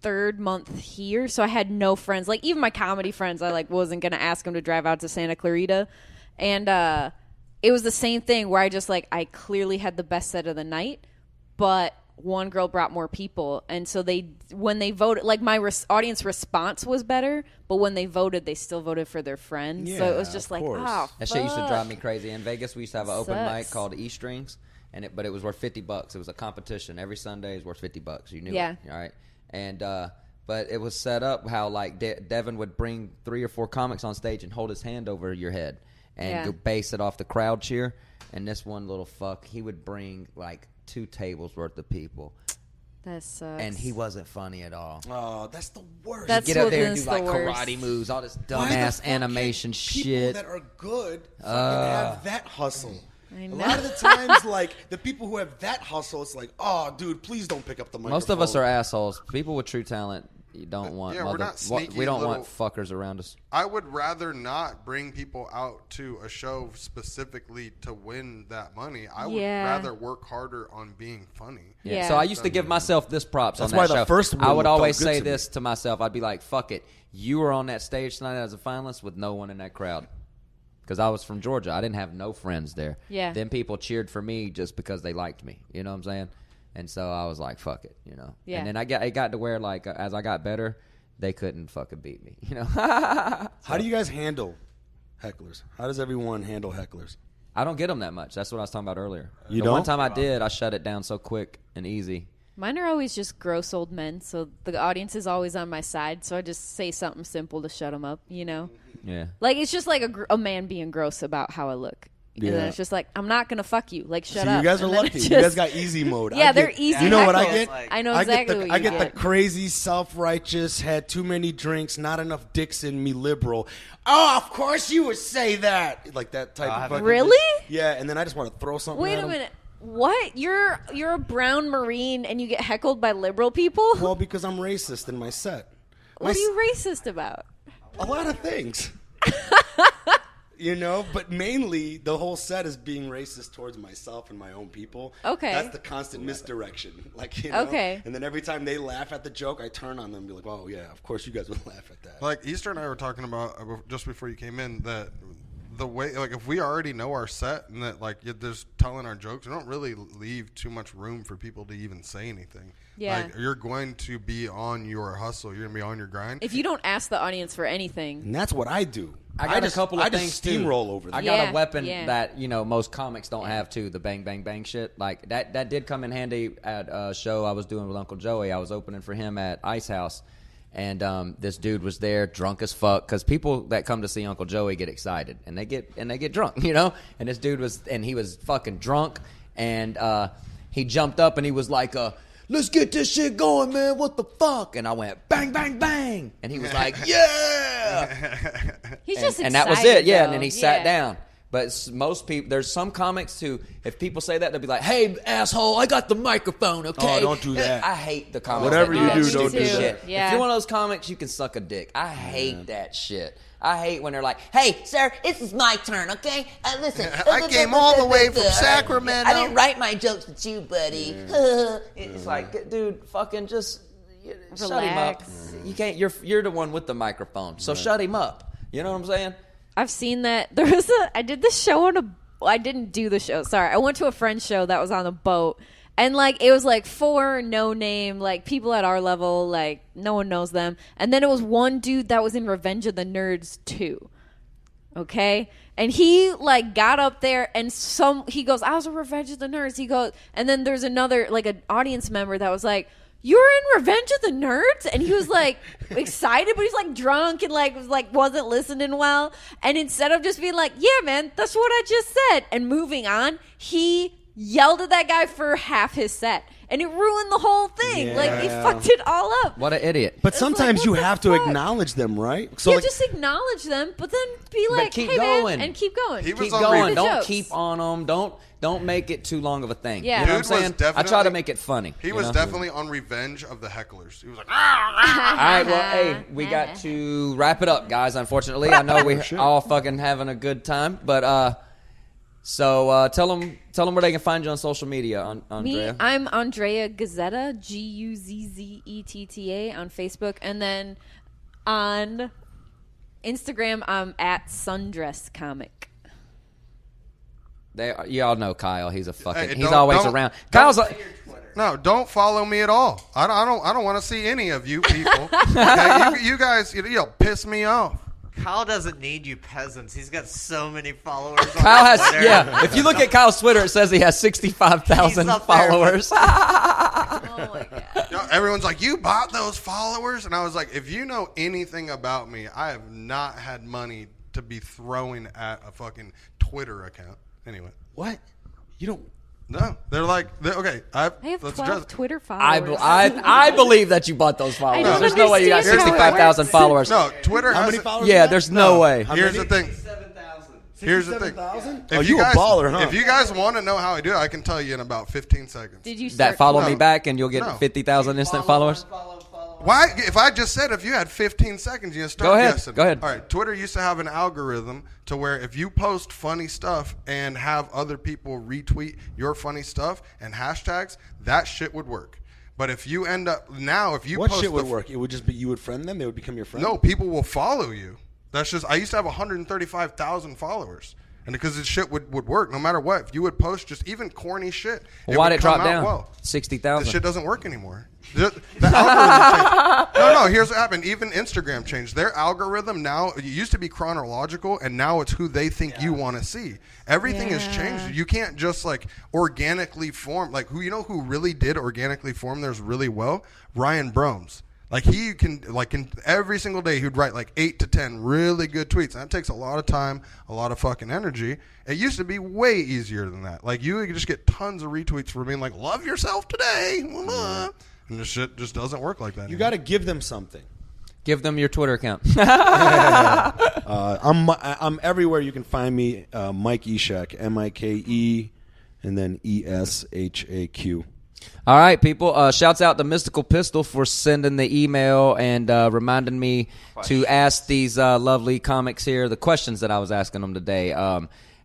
3rd month here, so I had no friends. Like even my comedy friends, I like wasn't gonna ask them to drive out to Santa Clarita, and it was the same thing where I clearly had the best set of the night, but one girl brought more people, and so when they voted, like my audience response was better, but when they voted, they still voted for their friends. So it was Yeah, just of like, course. oh, That shit used to fuck. drive me crazy. In Vegas, we used to have an open mic Sucks. called E Strings, but it was worth $50. It was a competition. Every Sunday is worth $50. You knew Yeah. it, all right? And but it was set up how like Devin would bring 3 or 4 comics on stage and hold his hand over your head and go base it off the crowd cheer. And this one little fuck, he would bring like 2 tables worth of people. That sucks. And he wasn't funny at all. Oh, that's the worst. That's Get up there and what's do like the worst. karate moves, all this Why the dumbass fuck animation can't people shit. that are good fucking have that hustle. I A know. lot of the times, like the people who have that hustle, it's like, oh, dude, please don't pick up the microphone. Most of us are assholes. People with true talent, you don't want. Yeah, we're not sneaky we don't want little- fuckers around us. I would rather not bring people out to a show specifically to win that money. I would Yeah. rather work harder on being funny. Yeah. So I used to give myself this props That's on why that the show. first I one would felt always good say to me. this to myself. I'd be like, "Fuck it, you were on that stage tonight as a finalist with no one in that crowd." Because I was from Georgia, I didn't have no friends there. Yeah. Then people cheered for me just because they liked me. You know what I'm saying? And so I was like, "Fuck it," you know. Yeah. And then it got to where like as I got better, they couldn't fucking beat me. You know. How do you guys handle hecklers? How does everyone handle hecklers? I don't get them that much. That's what I was talking about earlier. You The one don't? time I did, I shut it down so quick and easy. Mine are always just gross old men, so the audience is always on my side. So I just say something simple to shut them up, you know? Yeah. Like, it's just like a man being gross about how I look. And then Yeah. it's just like, I'm not going to fuck you. Like, shut See, up. you guys are And then lucky. it You guys just- got easy mode. Yeah, I they're get- easy You know what I heckles. get? Like, I know I exactly get the, what I you get the get. crazy, self-righteous, had too many drinks, not enough dicks in me liberal. Oh, of course you would say that. Like that type of fucking... Really? Yeah, and then I just want to throw something Wait at a 'em. minute. What? You're a brown Marine and you get heckled by liberal people? Well, because I'm racist in my set. What are you racist about? A lot of things. You know, but mainly the whole set is being racist towards myself and my own people. Okay. That's the constant misdirection. Like, you know? Okay. And then every time they laugh at the joke, I turn on them and be like, oh, yeah, of course you guys would laugh at that. Like Easter and I were talking about just before you came in that the way, like, if we already know our set and that, like, you're just telling our jokes, we don't really leave too much room for people to even say anything. Yeah. Like, you're going to be on your hustle. You're going to be on your grind. If you don't ask the audience for anything. And that's what I do. I got just, a couple of I things just steamroll over I them. got Yeah, a weapon yeah. that most comics don't have too. The bang bang bang shit. Like that did come in handy at a show I was doing with Uncle Joey. I was opening for him at Ice House, and this dude was there, drunk as fuck. Because people that come to see Uncle Joey get excited and they get drunk, you know. And this dude he was fucking drunk, and he jumped up and he was like, "Let's get this shit going, man. What the fuck?" And I went, bang, bang, bang. And he was like, yeah. He's just and that was excited, it, yeah. though. And then he sat down. But most people, there's some comics who, if people say that, they'll be like, "Hey, asshole, I got the microphone, okay?" Oh, don't do that. I hate the comics. Whatever that you that do, stupid don't do shit. that. Yeah. If you're one of those comics, you can suck a dick. I hate that shit. I hate when they're like, "Hey, sir, This is my turn, okay? Listen. I came all the way from Sacramento. I didn't write my jokes with you, buddy. it's like, dude, fucking just, shut him up. Relax. You can't. You're the one with the microphone, so shut him up. You know what I'm saying? I've seen that. I did this show I didn't do the show. Sorry. I went to a friend's show that was on a boat. And, like, it was, like, 4 no-name, like, people at our level, like, no one knows them. And then it was one dude that was in Revenge of the Nerds 2. Okay? And he, like, got up there and he goes, I was in Revenge of the Nerds. He goes, and then there's another, like, an audience member that was like, you're in Revenge of the Nerds? And he was, like, excited, but he's, like, drunk and, like, wasn't listening well. And instead of just being like, yeah, man, that's what I just said, and moving on, he yelled at that guy for half his set. And it ruined the whole thing. Yeah. Like, he fucked it all up. What an idiot! But sometimes like, you what the have to fuck? acknowledge them, right? So Yeah, like, just acknowledge them, but then be like, keep hey, going. man, and keep going. He was Keep on going. Revenge. Don't Jokes. keep on them. Don't make it too long of a thing. Yeah. You know what I'm Dude was saying? I try to definitely- make it funny. He you was know? definitely on Revenge of the hecklers. He was like, All right, well, hey, we got to wrap it up, guys. Unfortunately, I know we're all fucking having a good time, but so tell them where they can find you on social media, Andrea. Me, I'm Andrea Gazzetta, Guzzetta on Facebook, and then on Instagram, I'm at Sundress Comic. You all know Kyle. He's a fucking. Hey, he's always don't- around. Kyle's like. no, don't follow me at all. I don't want to see any of you people. Okay? you guys, you'll piss me off. Kyle doesn't need you peasants. He's got so many followers on Kyle has, Twitter. yeah. If you look at Kyle's Twitter, it says he has 65,000 He's up there. followers. Oh my god! You know, everyone's like, you bought those followers? And I was like, if you know anything about me, I have not had money to be throwing at a fucking Twitter account. Anyway. what? You don't. No. Okay. I have let's 12 address it. Twitter I followers. believe that you bought those followers. don't There's no way you got understand how it 65,000 works. followers. No, Twitter How has many followers? Yeah, you got? there's no way. Here's the thing. 7,000. Here's the thing. 7,000? If Oh, you a baller, huh? If you guys want to know how I do it, I can tell you in about 15 seconds. Did you start That follow me No. back and you'll get No. 50,000 instant followers. Why? If I just said if you had 15 seconds, you start Go ahead. guessing. Go ahead. All right. Twitter used to have an algorithm to where if you post funny stuff and have other people retweet your funny stuff and hashtags, that shit would work. But if you end up if you What post shit would the- work? It would just be you would friend them. They would become your friend. No, people will follow you. That's just. I used to have 135,000 followers. And because this shit would work no matter what. If you would post just even corny shit, Why'd would it drop come out down? well. 60,000. This shit doesn't work anymore. The algorithm changed. No, here's what happened. Even Instagram changed. Their algorithm now, it used to be chronological, and now it's who they think you want to see. Everything has changed. You can't just, like, organically form. Like, who really did organically form theirs really well? Ryan Bromes. Like, he can, like, every single day, he'd write, like, 8 to 10 really good tweets. And that takes a lot of time, a lot of fucking energy. It used to be way easier than that. Like, you could just get tons of retweets for being like, love yourself today. And this shit just doesn't work like that You anymore. got to give them something. Give them your Twitter account. I'm everywhere. You can find me, Mike Eshak, Mike, and then ESHAQ. All right, people. Shouts out to Mystical Pistol for sending the email and reminding me to ask these lovely comics here the questions that I was asking them today.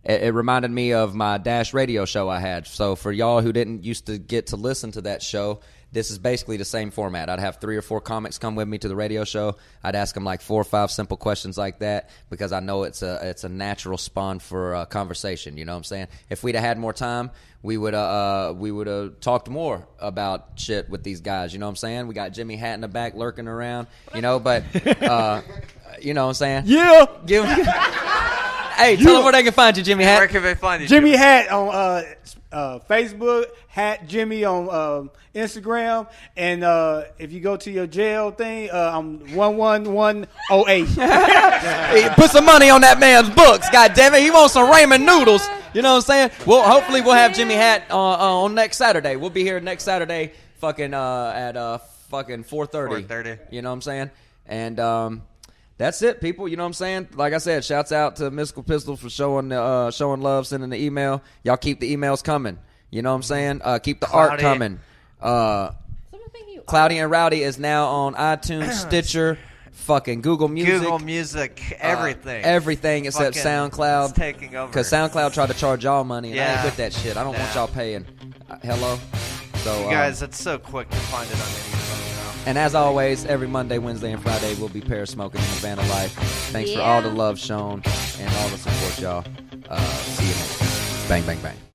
It reminded me of my Dash radio show I had. So for y'all who didn't used to get to listen to that show, this is basically the same format. I'd have 3 or 4 comics come with me to the radio show. I'd ask them like 4 or 5 simple questions like that because I know it's a natural spawn for conversation. You know what I'm saying? If we'd have had more time, we would have talked more about shit with these guys. You know what I'm saying? We got Jimmy Hat in the back lurking around. You know, but you know what I'm saying? Yeah. Give Hey, tell them where they can find you, Jimmy Where Hat. can they find you? Jimmy Hat on Facebook, Hat Jimmy on Instagram, and if you go to your jail thing, I'm 11108. Hey, put some money on that man's books. God damn it, he wants some ramen noodles. You know what I'm saying? Well, hopefully we'll have Jimmy Hat on next Saturday. We'll be here next Saturday, fucking at fucking 4:30. 4:30. You know what I'm saying? And that's it, people. You know what I'm saying? Like I said, shouts out to Mystical Pistol for showing love, sending the email. Y'all keep the emails coming. You know what I'm saying? Keep the art Cloudy. coming. Cloudy and Rowdy is now on iTunes, Stitcher, fucking Google Music. Google Music, everything. Everything except Fucking, SoundCloud. it's taking over. Because SoundCloud tried to charge y'all money, and I ain't Yeah. with that shit. I don't want y'all paying. Hello? So You guys, it's so quick to find it on any phone now. And as always, every Monday, Wednesday, and Friday, we'll be pair smoking in the van of life. Thanks for all the love shown and all the support, y'all. See you next time. Bang, bang, bang.